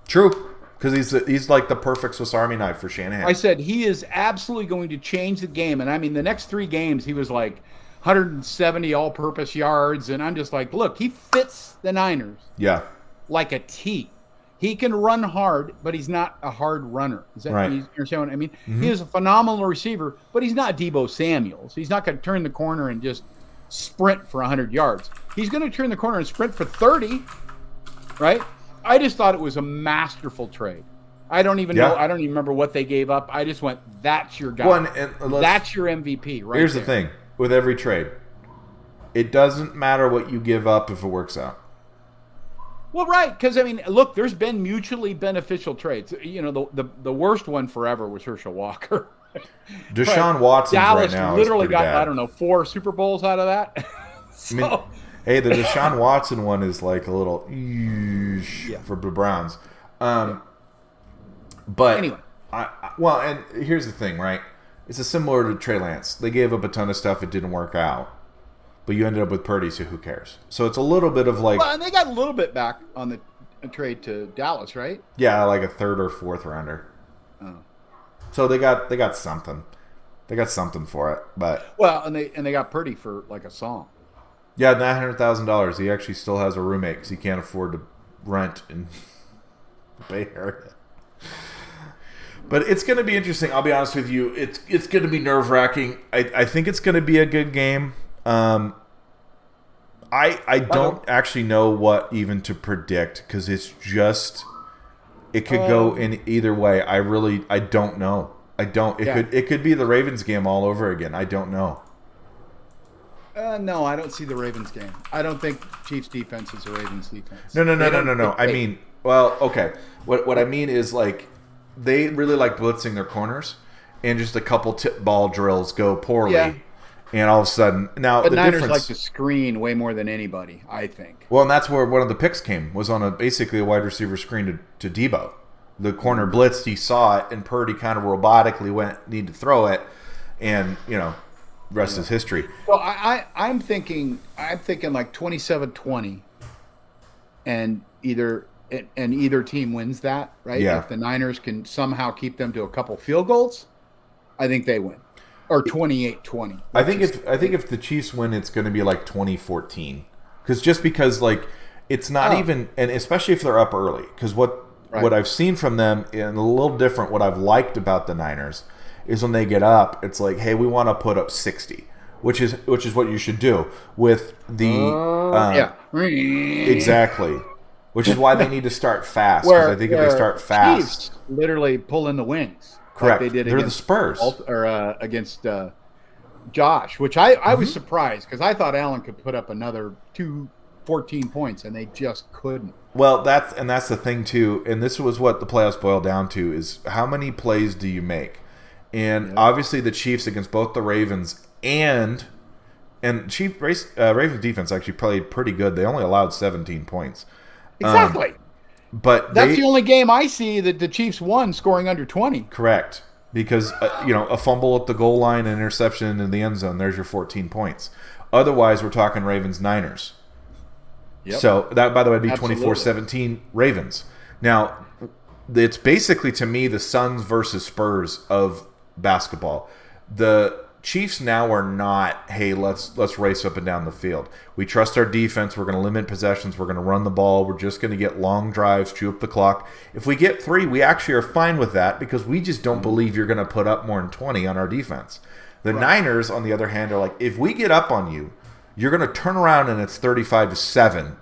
True, because he's like the perfect Swiss Army knife for Shanahan. I said he is absolutely going to change the game, and I mean the next 3 games he was 170 all-purpose yards, and I'm just look, he fits the Niners. Yeah. Like a T. He can run hard, but he's not a hard runner. Is that right? You understand what I mean? Mm-hmm. He is a phenomenal receiver, but he's not Deebo Samuels. He's not going to turn the corner and just sprint for 100 yards. He's going to turn the corner and sprint for 30, right? I just thought it was a masterful trade. I don't even know. I don't even remember what they gave up. I just went, that's your guy. Well, that's your MVP, right? Here's the thing. With every trade, it doesn't matter what you give up if it works out. Well, right, because, I mean, look, there's been mutually beneficial trades. You know, the worst one forever was Herschel Walker. Deshaun Watson right now literally got, bad. I don't know, 4 Super Bowls out of that. I mean, hey, the Deshaun Watson one is a little for the Browns. But anyway. And here's the thing, right? It's similar to Trey Lance. They gave up a ton of stuff. It didn't work out. But you ended up with Purdy, so who cares? So it's a little bit of Well, and they got a little bit back on the trade to Dallas, right? Yeah, a 3rd or 4th rounder. Oh. So they got something. They got something for it, but and they got Purdy for a song. Yeah, $900,000. He actually still has a roommate because he can't afford to rent in the Bay Area. But it's going to be interesting. I'll be honest with you. It's going to be nerve-wracking. I think it's going to be a good game. I don't actually know what even to predict because it's just it could go in either way. I don't know. I don't. It could be the Ravens game all over again. I don't know. No, I don't see the Ravens game. I don't think Chiefs defense is a Ravens defense. No. I mean, well, okay. What I mean is like they really like blitzing their corners, and just a couple tip ball drills go poorly, and all of a sudden now but the Niners difference. like to screen way more than anybody, I think. Well, and that's where one of the picks was on basically a wide receiver screen to Debo. The corner blitzed, he saw it, and Purdy kind of robotically need to throw it, and rest is history. So I'm thinking like 27-20, and either team wins that, right? Yeah. If the Niners can somehow keep them to a couple field goals, I think they win. Or 28-20. I think if the Chiefs win, it's going to be like 2014, because like it's not even, and especially if they're up early, because what I've seen from them, and a little different, what I've liked about the Niners is when they get up, it's like, hey, we want to put up 60, which is what you should do with the exactly, which is why they need to start fast. Because I think if they start fast, Chiefs literally pull in the wings. Correct. Like they did They're the Spurs or against Josh, which I was surprised because I thought Allen could put up another 14 points, and they just couldn't. Well, that's the thing too, and this was what the playoffs boil down to: is how many plays do you make? And obviously, the Chiefs against both the Ravens and Ravens defense actually played pretty good. They only allowed 17 points. Exactly. But that's the only game I see that the Chiefs won scoring under 20. Correct. Because, a fumble at the goal line, an interception in the end zone, there's your 14 points. Otherwise, we're talking Ravens-Niners. Yep. So that, by the way, would be 24-17 Ravens. Now, it's basically, to me, the Suns versus Spurs of basketball. The Chiefs now are not, hey, let's race up and down the field. We trust our defense. We're going to limit possessions. We're going to run the ball. We're just going to get long drives, chew up the clock. If we get 3, we actually are fine with that because we just don't believe you're going to put up more than 20 on our defense. The Niners, on the other hand, are like, if we get up on you, you're going to turn around and it's 35-7,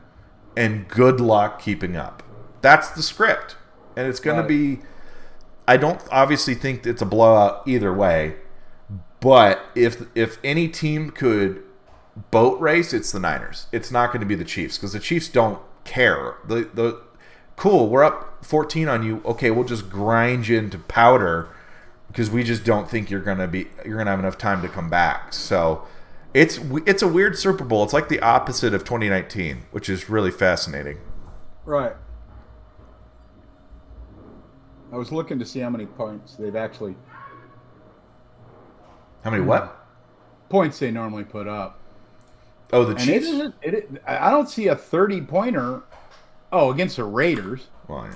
and good luck keeping up. That's the script. And it's going to be, I don't obviously think it's a blowout either way. But if any team could boat race, it's the Niners. It's not going to be the Chiefs because the Chiefs don't care. Cool, we're up 14 on you. Okay, we'll just grind you into powder because we just don't think you're going to have enough time to come back. So it's a weird Super Bowl. It's like the opposite of 2019, which is really fascinating. Right. I was looking to see how many points they've actually. How many what? Points they normally put up. Oh, the Chiefs? I don't see a 30-pointer. Oh, against the Raiders. Well,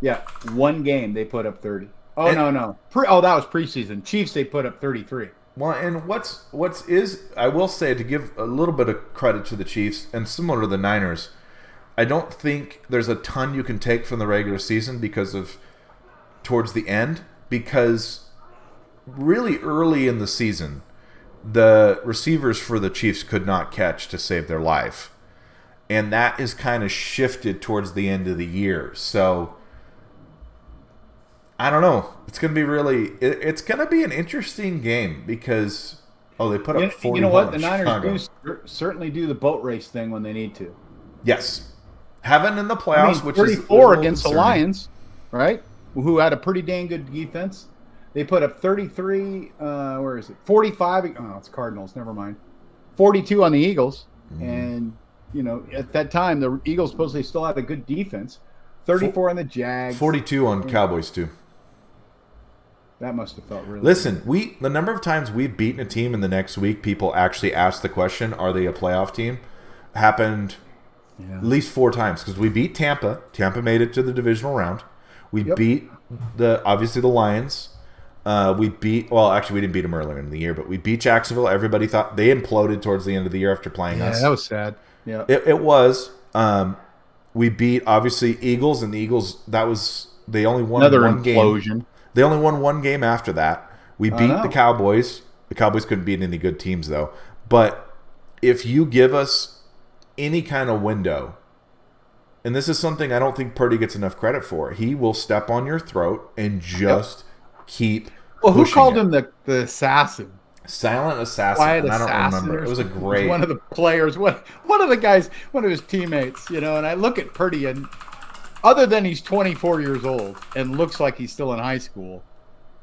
yeah, one game they put up 30. Oh, no. That was preseason. Chiefs, they put up 33. Well, and I will say, to give a little bit of credit to the Chiefs, and similar to the Niners, I don't think there's a ton you can take from the regular season towards the end, because really early in the season, the receivers for the Chiefs could not catch to save their life. And that is kind of shifted towards the end of the year. So, I don't know. It's going to be it's going to be an interesting game because, they put up 40. You know what? The Niners certainly do the boat race thing when they need to. Yes. Haven't in the playoffs, which 34 is 34 against the Lions, right? Who had a pretty dang good defense. They put up 33, 45. Oh, it's Cardinals. Never mind. 42 on the Eagles. And, at that time, the Eagles supposedly still had a good defense. 34 on the Jags. 42 on Cowboys, too. That must have felt really Listen, good. The number of times we've beaten a team in the next week, people actually ask the question, are they a playoff team? Happened at least 4 times. Because we beat Tampa. Tampa made it to the divisional round. We beat, obviously, the Lions. We didn't beat them earlier in the year, but we beat Jacksonville. Everybody thought they imploded towards the end of the year after playing us. Yeah, that was sad. Yeah, it was. We beat, obviously, Eagles, and the Eagles, they only won one game. They only won one game after that. We beat the Cowboys. The Cowboys couldn't beat any good teams, though. But if you give us any kind of window, and this is something I don't think Purdy gets enough credit for, he will step on your throat and just keep Well, who called it. him the assassin? Silent Assassin, Quiet and I don't Assassin. remember. It was a great. One of the players, one of the guys, one of his teammates, and I look at Purdy, and other than he's 24 years old and looks like he's still in high school,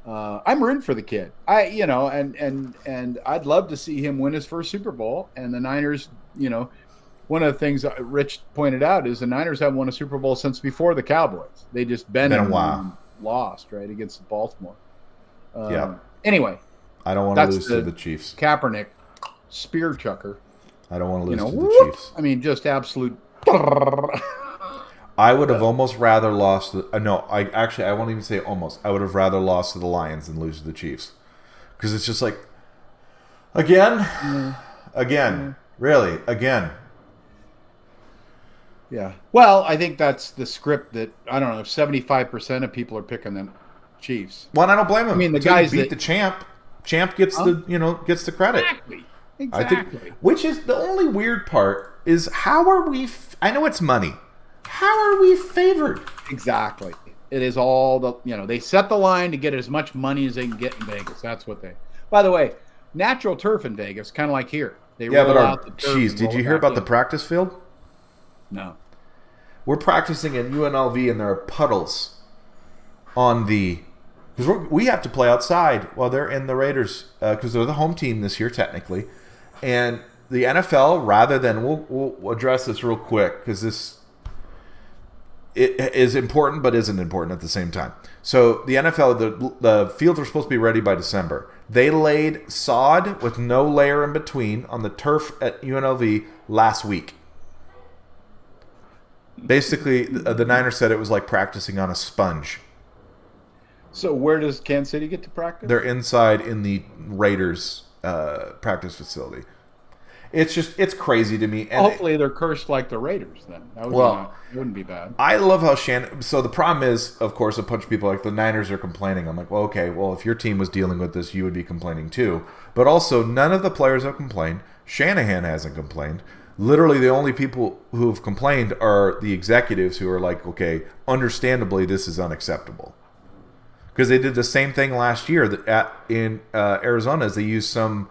I'm rooting for the kid. And I'd love to see him win his first Super Bowl. And the Niners, one of the things Rich pointed out is the Niners haven't won a Super Bowl since before the Cowboys. They just been a while. Lost, right, against Baltimore. Anyway, I don't want to lose to the Chiefs. Kaepernick spear chucker. I don't want to lose to the Chiefs. I mean, just absolute. I would have almost rather lost. I won't even say almost. I would have rather lost to the Lions than lose to the Chiefs, because it's just like, again. Really, again. Yeah. Well, I think that's the script that, I don't know, 75% of people are picking the Chiefs. Well, I don't blame them. I mean, the guys beat the champ. Champ gets gets the credit. Exactly. I think, which is the only weird part is how are we? I know it's money. How are we favored? Exactly. It is all they set the line to get as much money as they can get in Vegas. That's what they. By the way, natural turf in Vegas, kind of like here. They roll out the turf. Jeez, did you hear about the practice field? No. We're practicing at UNLV, and there are puddles on the. Because we have to play outside while they're in the Raiders, because they're the home team this year technically, and the NFL, rather than we'll address this real quick because it is important but isn't important at the same time. So the NFL, the fields are supposed to be ready by December. They laid sod with no layer in between on the turf at UNLV last week. Basically, the Niners said it was like practicing on a sponge. So where does Kansas City get to practice? They're inside in the Raiders practice facility. It's crazy to me. And hopefully they're cursed like the Raiders then. That wouldn't be bad. I love how Shanahan. So the problem is, of course, a bunch of people like the Niners are complaining. I'm like, well, okay, well, if your team was dealing with this, you would be complaining too. But also, none of the players have complained. Shanahan hasn't complained. Literally, the only people who have complained are the executives who are like, okay, understandably, this is unacceptable. Because they did the same thing last year in Arizona. As they used some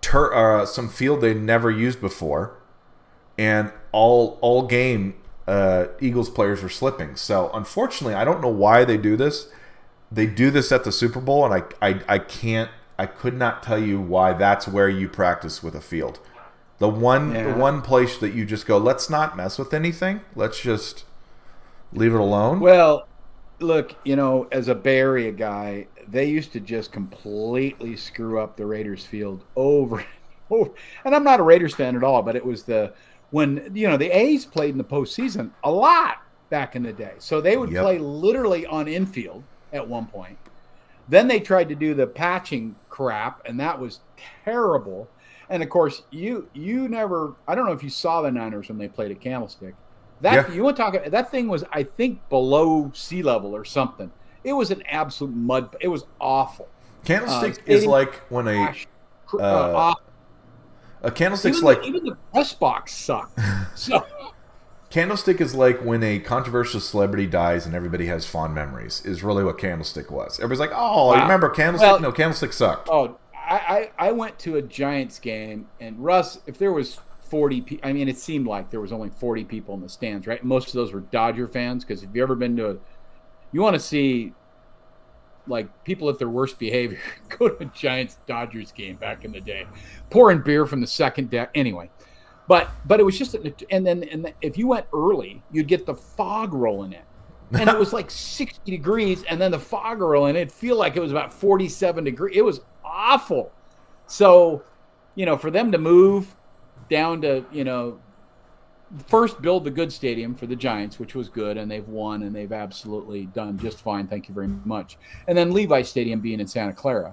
field they never used before, and all game Eagles players were slipping. So unfortunately, I don't know why they do this. They do this at the Super Bowl, and I could not tell you why that's where you practice with a field. The one place that you just go, let's not mess with anything. Let's just leave it alone. Well, look, as a Bay Area guy, they used to just completely screw up the Raiders field over and over. And I'm not a Raiders fan at all, but it was when the A's played in the postseason a lot back in the day. So they would play literally on infield at one point. Then they tried to do the patching crap, and that was terrible. And of course, you never. I don't know if you saw the Niners when they played at Candlestick. You want to talk? That thing was, I think, below sea level or something. It was an absolute mud. It was awful. Candlestick is like when a candlestick's even the press box sucked. So Candlestick is like when a controversial celebrity dies and everybody has fond memories. Is really what Candlestick was. Everybody's like, "Oh, wow. Remember Candlestick?" Well, no, Candlestick sucked. Oh, I went to a Giants game, and Russ, if there was 40 people, I mean, it seemed like there was only 40 people in the stands, right? Most of those were Dodger fans, because if you ever been to you want to see like people at their worst behavior, go to a Giants-Dodgers game back in the day, pouring beer from the second deck. Anyway, but it was just, and if you went early, you'd get the fog rolling in. And it was like 60 degrees, and then the fog rolling in. It'd feel like it was about 47 degrees. It was awful. So, for them to move down to, first build the good stadium for the Giants, which was good, and they've won, and they've absolutely done just fine. Thank you very much. And then Levi Stadium being in Santa Clara,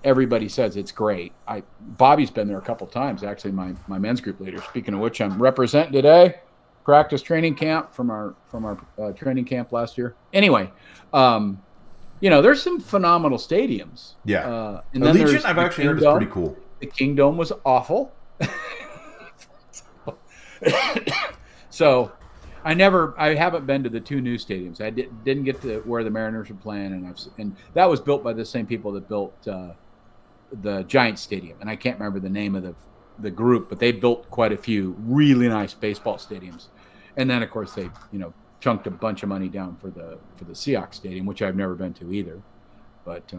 everybody says it's great. Bobby's been there a couple times, actually, my men's group leader. Speaking of which, I'm representing today. Practice training camp from our training camp last year. Anyway, there's some phenomenal stadiums. Yeah, and then Allegiant, I've actually heard, is pretty cool. The Kingdome was awful. So, I haven't been to the two new stadiums. I didn't get to where the Mariners are playing, and that was built by the same people that built Giants Stadium, and I can't remember the name of the group, but they built quite a few really nice baseball stadiums. And then, of course, they chunked a bunch of money down for the Seahawks Stadium, which I've never been to either. But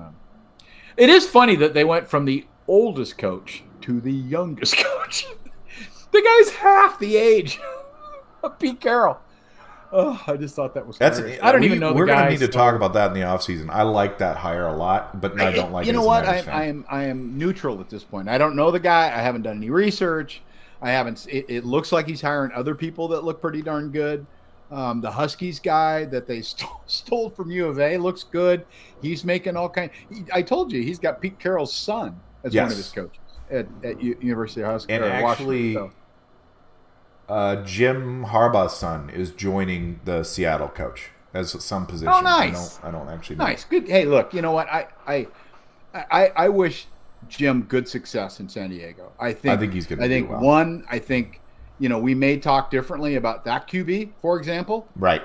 it is funny that they went from the oldest coach to the youngest coach. The guy's half the age of Pete Carroll. Oh, I just thought that was hilarious. I don't even know the guy. We're going to need to talk about that in the offseason. I like that hire a lot, but I don't like it. You know what? I am neutral at this point. I don't know the guy. I haven't done any research. I haven't. It looks like he's hiring other people that look pretty darn good. The Huskies guy that they stole from U of A looks good. He's making all kinds. I told you he's got Pete Carroll's son as one of his coaches at University of Huskies. And actually, Jim Harbaugh's son is joining the Seattle coach as some position. Oh, nice. I don't actually know. Nice. Good. Hey, look. You know what? I wish Jim good success in San Diego. I think he's going to do well. I think we may talk differently about that QB, for example. Right.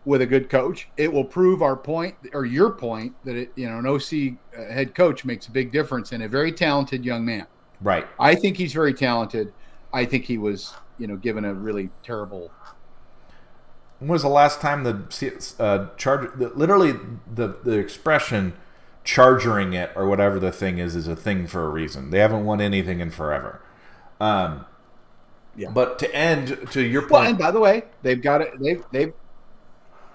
With a good coach, it will prove our point or your point that an OC head coach makes a big difference in a very talented young man. Right. I think he's very talented. I think he was, given a really terrible. When was the last time the Charger? Literally, the expression "chargering it" or whatever the thing is a thing for a reason. They haven't won anything in forever. Yeah. But to end to your point, well, and by the way, they've got to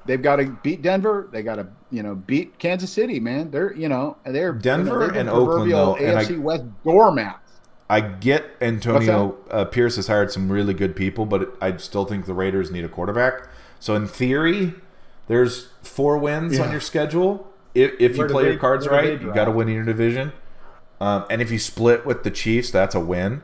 they've got to beat Denver. They got to beat Kansas City. Man, they're Denver and Oakland though, AFC West doormats. I get Antonio Pierce has hired some really good people, but I still think the Raiders need a quarterback. So in theory, there's 4 wins on your schedule. If you play your cards right, you got to win in your division. And if you split with the Chiefs, that's a win.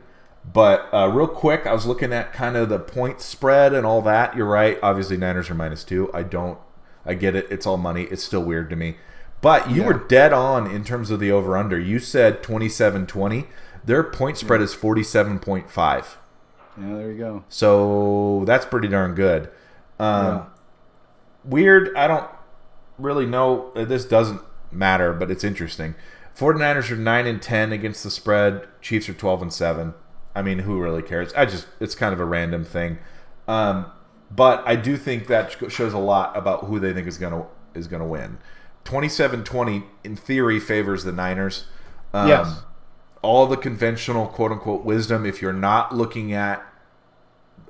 But real quick, I was looking at kind of the point spread and all that. You're right. Obviously, Niners are -2. I get it. It's all money. It's still weird to me. But you were dead on in terms of the over-under. You said 27-20. Their point spread is 47.5. Yeah, there you go. So that's pretty darn good. Weird. I don't really know. This doesn't matter, but it's interesting. 49ers are 9-10 against the spread. Chiefs are 12-7. I mean, who really cares? It's kind of a random thing. But I do think that shows a lot about who they think is gonna win. 27-20 in theory favors the Niners. Yes. All the conventional quote-unquote wisdom, if you're not looking at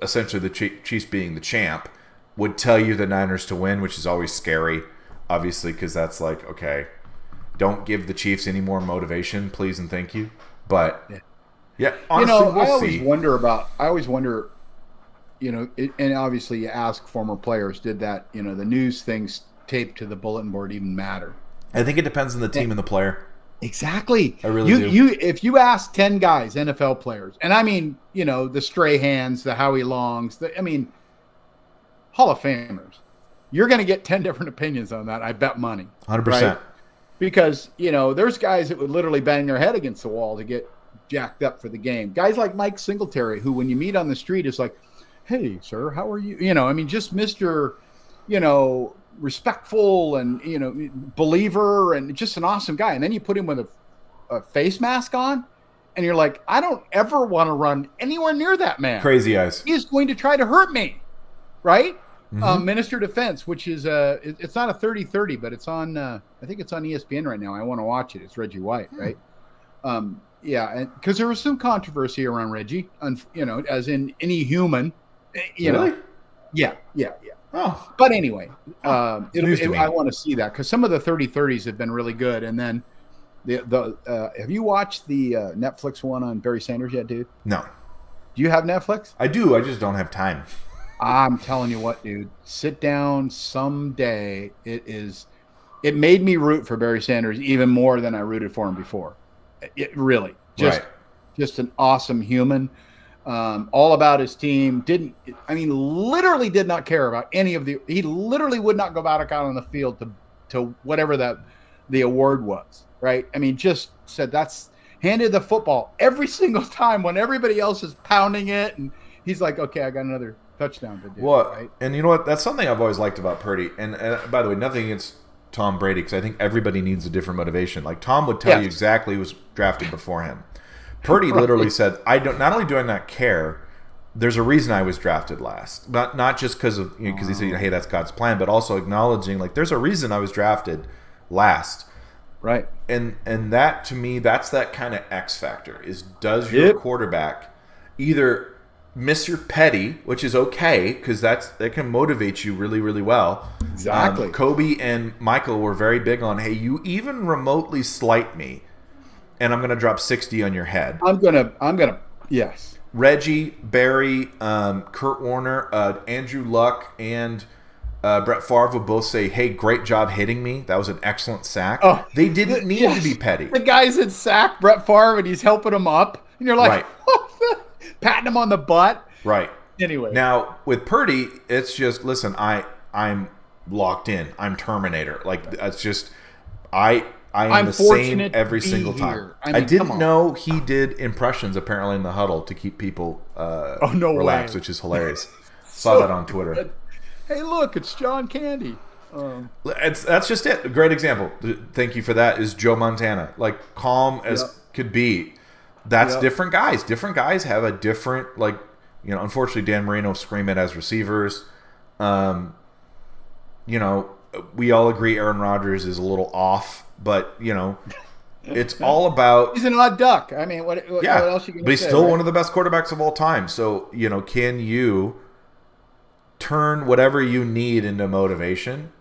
essentially the Chiefs being the champ, would tell you the Niners to win, which is always scary, obviously, because that's like, okay, don't give the Chiefs any more motivation, please and thank you. But, honestly, we'll I always see. wonder, and obviously you ask former players, did that, the news things taped to the bulletin board even matter? I think it depends on the team and the player. Exactly. I really do. If you ask 10 guys, NFL players, and I mean, the Strahans, the Howie Longs, Hall of Famers, you're going to get 10 different opinions on that. I bet money. 100%. Right? Because, there's guys that would literally bang their head against the wall to get jacked up for the game. Guys like Mike Singletary, who when you meet on the street is like, hey, sir, how are you? Just Mr., respectful and believer and just an awesome guy, and then you put him with a face mask on and you're like, I don't ever want to run anywhere near that man. Crazy eyes. He is going to try to hurt me, right? Mm-hmm. Minister Defense, which is it's not a 30-30, but it's on I think it's on ESPN right now. I want to watch it. It's Reggie White, right? And because there was some controversy around Reggie, as in any human, Really? Yeah. Oh, But anyway, I want to see that because some of the 30-30s have been really good. And then have you watched the Netflix one on Barry Sanders yet, dude? no. Do you have Netflix? I do. I just don't have time. I'm telling you what, dude. Sit down someday. It made me root for Barry Sanders even more than I rooted for him before. It really just an awesome human. All about his team. Literally did not care about any of he literally would not go back out on the field to whatever the award was, right? Just said handed the football every single time when everybody else is pounding it. And he's like, okay, I got another touchdown to do. Well, right? and you know what? That's something I've always liked about Purdy. And by the way, nothing against Tom Brady because I think everybody needs a different motivation. Like Tom would tell you exactly who was drafted before him. Purdy literally said, "I don't. Not only do I not care, there's a reason I was drafted last. Not just because of because he said, hey, that's God's plan, but also acknowledging like there's a reason I was drafted last." Right. And that to me, that's that kind of X factor is does your quarterback either miss your petty, which is okay because that can motivate you really, really well. Exactly. Kobe and Michael were very big on, hey, you even remotely slight me, and I'm gonna drop 60 on your head. I'm gonna yes. Reggie, Barry, Kurt Warner, Andrew Luck, and Brett Favre would both say, hey, great job hitting me. That was an excellent sack. Oh, they didn't need to be petty. The guy's at sack Brett Favre and he's helping him up. And you're like, patting him on the butt. Right. Anyway. Now, with Purdy, it's just, listen, I'm locked in. I'm Terminator. Like, that's just, I'm the same every single time. I didn't know he did impressions apparently in the huddle to keep people relaxed, which is hilarious. Saw that on Twitter. Good. Hey, look, it's John Candy. That's just it. A great example. Thank you for that. Is Joe Montana like calm as could be? That's different guys. Different guys have a different like. Unfortunately, Dan Marino scream it as receivers. We all agree Aaron Rodgers is a little off, but it's all about. He's an odd duck. I mean, what else are you going to say? But he's still one of the best quarterbacks of all time. So can you turn whatever you need into motivation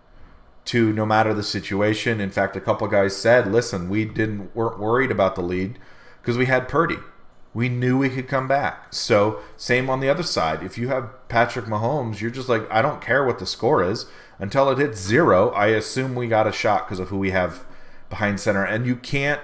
to no matter the situation? In fact, a couple guys said, listen, we weren't worried about the lead because we had Purdy. We knew we could come back. So same on the other side. If you have Patrick Mahomes, you're just like, I don't care what the score is. Until it hits 0, I assume we got a shot because of who we have behind center. And you can't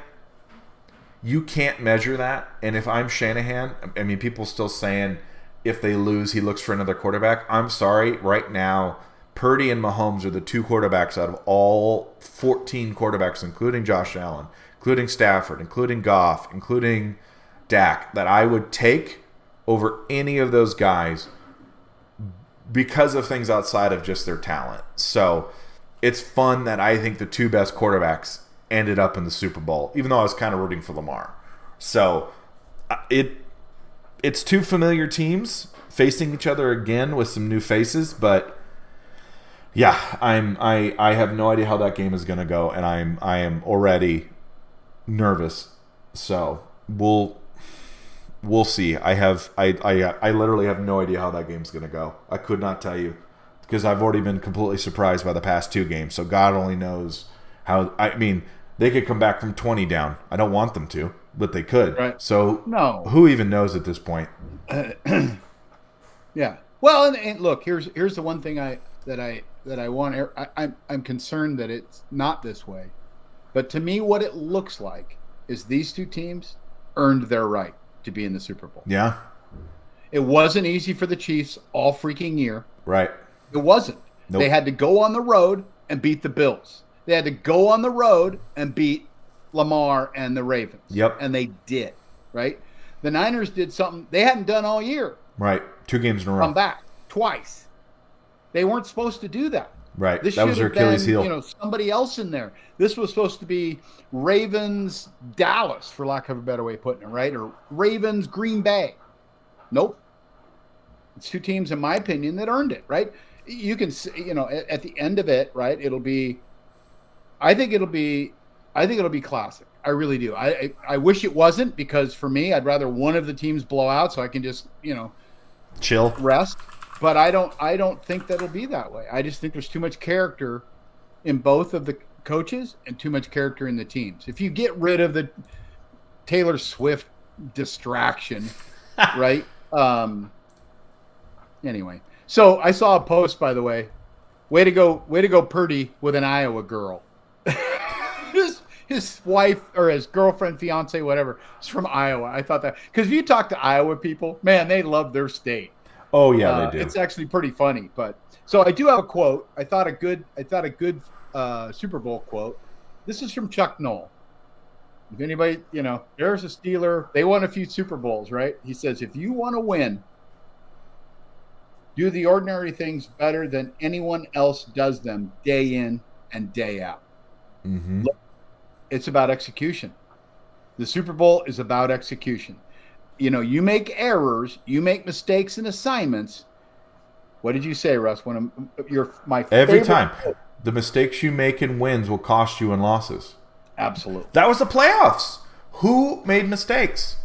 measure that. And if I'm Shanahan, I mean, people still saying if they lose, he looks for another quarterback. I'm sorry. Right now, Purdy and Mahomes are the two quarterbacks out of all 14 quarterbacks, including Josh Allen, including Stafford, including Goff, including Dak, that I would take over any of those guys because of things outside of just their talent. So it's fun that I think the two best quarterbacks ended up in the Super Bowl, even though I was kind of rooting for Lamar. So it's two familiar teams facing each other again with some new faces, but yeah, I have no idea how that game is going to go, and I am already nervous. So we'll see. I literally have no idea how that game's going to go. I could not tell you because I've already been completely surprised by the past two games. So God only knows how. I mean, they could come back from 20 down. I don't want them to, but they could. Right. So who even knows at this point? Yeah. Well, and look, here's the one thing that I want. I'm concerned that it's not this way, but to me, what it looks like is these two teams earned their right to be in the Super Bowl. Yeah. It wasn't easy for the Chiefs all freaking year. Right. It wasn't. Nope. They had to go on the road and beat the Bills. They had to go on the road and beat Lamar and the Ravens. Yep. And they did, right? The Niners did something they hadn't done all year. Right. 2 games in a row. Come back twice. They weren't supposed to do that. Right. This that was their Achilles heel. Somebody else in there. This was supposed to be Ravens Dallas, for lack of a better way of putting it, right? Or Ravens Green Bay. Nope. It's two teams, in my opinion, that earned it, right? You can see, at the end of it, right? I think it'll be classic. I really do. I wish it wasn't, because for me, I'd rather one of the teams blow out so I can just, chill, rest. But I don't think that'll be that way. I just think there's too much character in both of the coaches and too much character in the teams. If you get rid of the Taylor Swift distraction, right? Anyway, so I saw a post, by the way. Way to go, Purdy with an Iowa girl. His wife or his girlfriend, fiance, whatever, is from Iowa. I thought that, because if you talk to Iowa people, man, they love their state. Oh yeah, they do. It's actually pretty funny. But so I do have a quote. I thought a good Super Bowl quote. This is from Chuck Noll. If anybody, there's a Steeler. They won a few Super Bowls, right? He says, if you want to win, do the ordinary things better than anyone else does them day in and day out. Mm-hmm. It's about execution. The Super Bowl is about execution. You make errors, you make mistakes in assignments. What did you say, Russ? My Every favorite time. The mistakes you make in wins will cost you in losses. Absolutely. That was the playoffs. Who made mistakes?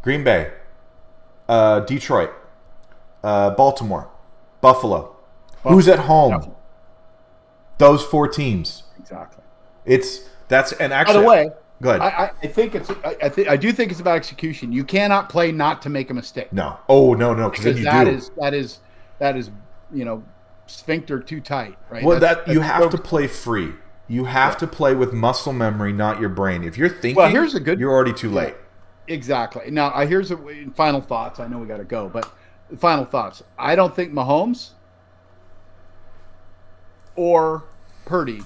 Green Bay, Detroit, Baltimore, Buffalo. Who's at home? Definitely. Those 4 teams. Exactly. And actually. By the way, go ahead. I do think it's about execution. You cannot play not to make a mistake. No. Oh no. Because then you that is sphincter too tight, right? Well, you have to play free. You have to play with muscle memory, not your brain. If you're thinking, you're already too late. Exactly. Now, here's final thoughts. I know we got to go, but final thoughts. I don't think Mahomes or Purdy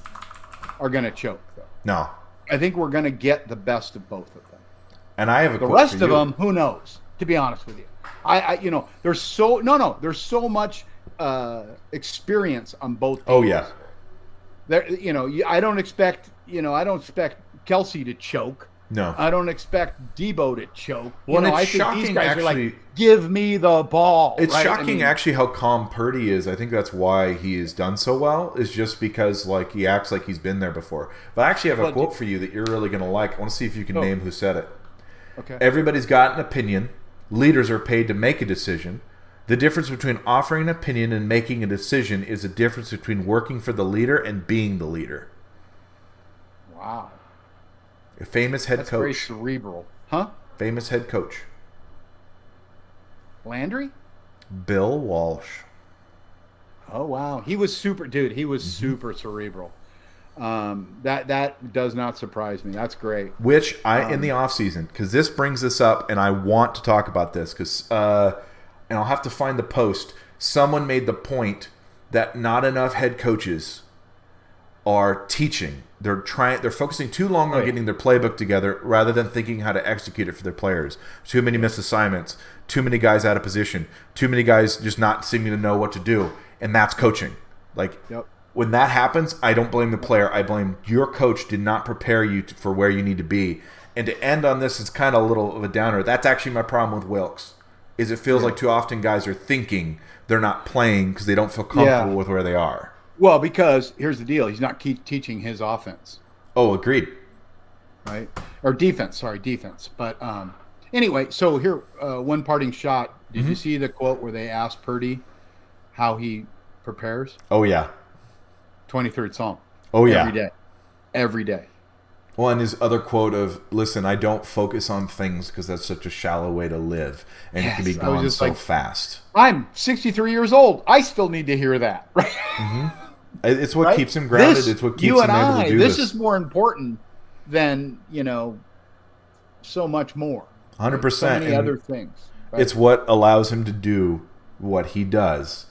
are going to choke, though. No. I think we're going to get the best of both of them. And I have the rest of them, who knows? To be honest with you, there's so much experience on both teams. Oh yeah. I don't expect Kelsey to choke. No. I don't expect Debo to choke. Well, I think these guys are like, give me the ball. It's shocking actually how calm Purdy is. I think that's why he has done so well, is just because he acts like he's been there before. But I actually have a quote for you that you're really going to like. I want to see if you can name who said it. Okay. Everybody's got an opinion. Leaders are paid to make a decision. The difference between offering an opinion and making a decision is the difference between working for the leader and being the leader. Wow. A famous head coach. Very cerebral. Huh? Famous head coach. Landry? Bill Walsh. Oh, wow. He was super, dude. He was super cerebral. That does not surprise me. That's great. Which in the offseason, because this brings this up, and I want to talk about this, because, and I'll have to find the post. Someone made the point that not enough head coaches are teaching. They're focusing too long on getting their playbook together rather than thinking how to execute it for their players. Too many missed assignments, too many guys out of position, too many guys just not seeming to know what to do, and that's coaching. When that happens, I don't blame the player. I blame your coach did not prepare you for where you need to be. And to end on this, it's kind of a little of a downer. That's actually my problem with Wilkes. Is it feels like too often guys are thinking they're not playing because they don't feel comfortable with where they are. Well, because here's the deal. He's not teaching his offense. Oh, agreed. Right? Or defense. Sorry, defense. But anyway, so here, one parting shot. Did you see the quote where they asked Purdy how he prepares? Oh, yeah. 23rd Psalm. Oh, yeah. Every day. Every day. Well, and his other quote of, listen, I don't focus on things because that's such a shallow way to live. And it can be gone so fast. I'm 63 years old. I still need to hear that. Right? It's what keeps him grounded. It's what keeps him able to do this. This is more important than, so much more. 100%. So many other things. Right? It's what allows him to do what he does.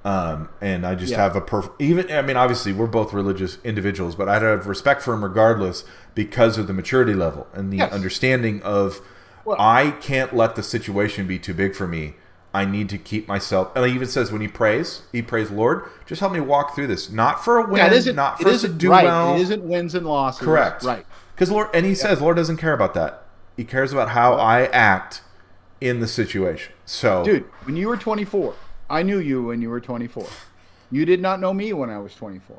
And I just have obviously we're both religious individuals, but I have respect for him regardless because of the maturity level and the understanding of I can't let the situation be too big for me. I need to keep myself. And he even says when he prays, Lord, just help me walk through this. Not for a win, not for us to do well. It isn't wins and losses. Correct. Right. Because he says Lord doesn't care about that. He cares about how I act in the situation. So, dude, when you were 24, I knew you when you were 24. You did not know me when I was 24.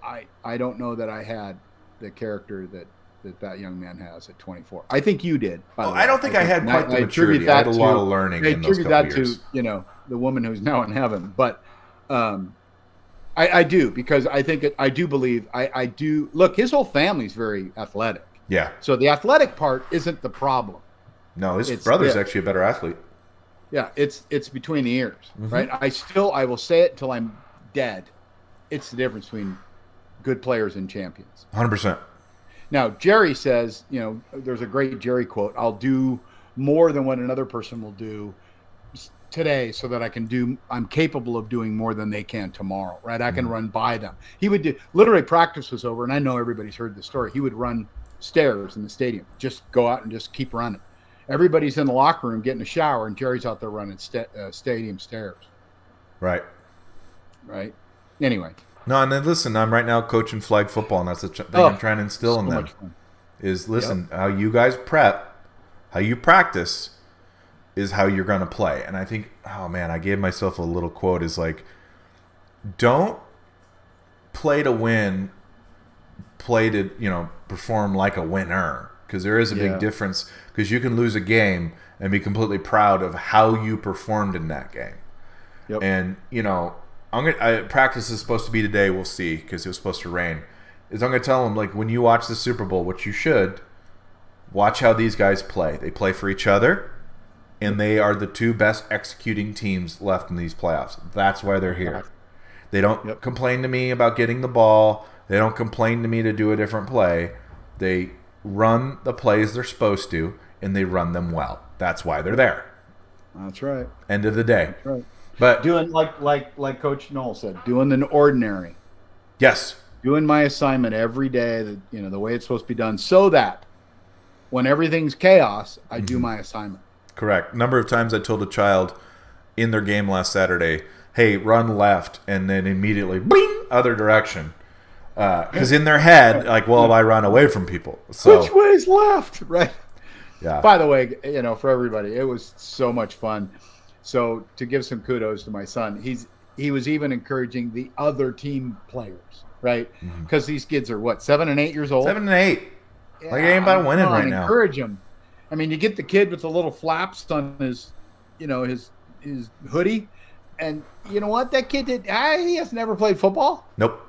I don't know that I had the character that young man has at 24. I think you did. I don't think I had quite the maturity. I had a lot of learning in those couple years. To the woman who's now in heaven. But I do, because I do believe I do. Look, his whole family's very athletic. Yeah. So the athletic part isn't the problem. No, his brother's actually a better athlete. Yeah, it's between the ears, right? I will say it till I'm dead. It's the difference between good players and champions. 100%. Now, Jerry says, there's a great Jerry quote, I'll do more than what another person will do today so that I'm capable of doing more than they can tomorrow, right? I can run by them. He would do, literally practice was over, and I know everybody's heard the story. He would run stairs in the stadium, just go out and just keep running. Everybody's in the locker room getting a shower, and Jerry's out there running stadium stairs. Right. Right. Anyway, No, and then listen, I'm right now coaching flag football, and that's the thing Oh, I'm trying to instill in so them. much fun. Is listen, how you guys prep, how you practice, is how you're going to play. And I think, oh man, I gave myself a little quote. Is like, don't play to win, play to perform like a winner, because there is a big difference. Because you can lose a game and be completely proud of how you performed in that game. Yep. And practice is supposed to be today. We'll see, because it was supposed to rain. Is I'm going to tell them, like, when you watch the Super Bowl, which you should, watch how these guys play. They play for each other, and they are the two best executing teams left in these playoffs. That's why they're here. They don't complain to me about getting the ball. They don't complain to me to do a different play. They run the plays they're supposed to, and they run them well. That's why they're there. That's right. End of the day. That's right. But doing like Coach Knoll said, doing the ordinary. Yes. Doing my assignment every day, the way it's supposed to be done, so that when everything's chaos, I do my assignment. Correct. Number of times I told a child in their game last Saturday, hey, run left, and then immediately, bing, other direction. Because in their head, like, well, I run away from people. So, which way's left? Right. Yeah. By the way, for everybody, it was so much fun. So to give some kudos to my son, he was even encouraging the other team players, right? Because these kids are 7 and 8 years old. 7 and 8. Yeah, like, ain't about winning right now. Encourage them. I mean, you get the kid with the little flaps on his, his hoodie, and you know what? That kid he has never played football. Nope.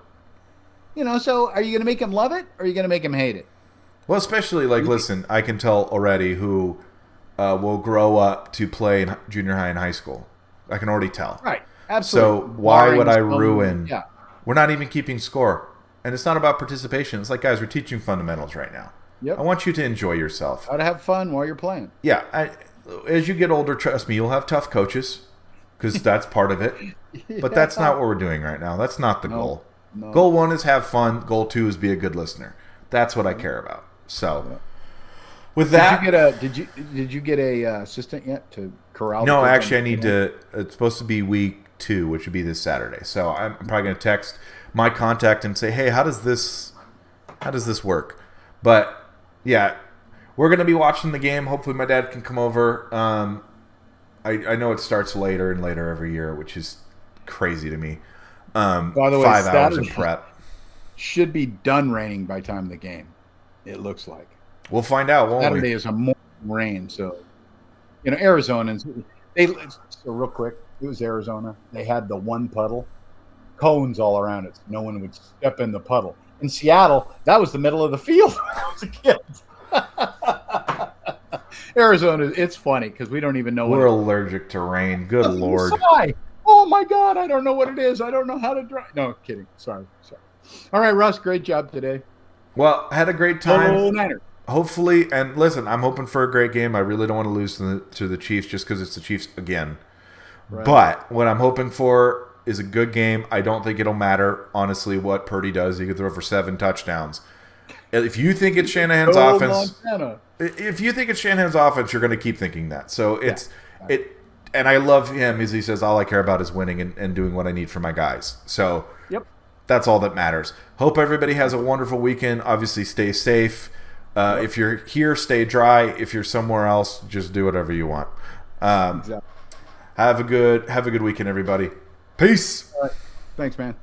So are you going to make him love it, or are you going to make him hate it? Well, especially, like, listen, I can tell already who will grow up to play in junior high and high school. I can already tell. Right. Absolutely. So why would I ruin? Yeah. We're not even keeping score. And it's not about participation. It's like, guys, we're teaching fundamentals right now. Yep. I want you to enjoy yourself. Got to have fun while you're playing. Yeah. As you get older, trust me, you'll have tough coaches, because that's part of it. But that's not what we're doing right now. That's not the goal. No. Goal 1 is have fun. Goal 2 is be a good listener. That's what I care about. So, with that, did you get a assistant yet to corral? No, actually, I need to. It's supposed to be week 2, which would be this Saturday. So I'm probably going to text my contact and say, hey, how does this work? But yeah, we're going to be watching the game. Hopefully, my dad can come over. I know it starts later and later every year, which is crazy to me. By the way, 5 hours of prep. Should be done raining by time of the game. It looks like. We'll find out, won't Saturday we? is a morning rain, so Arizonans. So real quick, it was Arizona. They had the one puddle, cones all around it, so no one would step in the puddle. In Seattle, that was the middle of the field when I was a kid. Arizona, it's funny because we don't even know. We're allergic to rain. Good Lord. Oh my God, I don't know what it is. I don't know how to drive. No, kidding. Sorry. All right, Russ, great job today. Well, had a great time. Oh, Niner. Hopefully, and listen, I'm hoping for a great game. I really don't want to lose to the Chiefs just because it's the Chiefs again. Right. But what I'm hoping for is a good game. I don't think it'll matter, honestly, what Purdy does. He could throw for 7 touchdowns. If you think it's Shanahan's offense, you're going to keep thinking that. So and I love him as he says, all I care about is winning and doing what I need for my guys. So that's all that matters. Hope everybody has a wonderful weekend. Obviously, stay safe. If you're here, stay dry. If you're somewhere else, just do whatever you want. Exactly. Have a good weekend, everybody. Peace. All right. Thanks, man.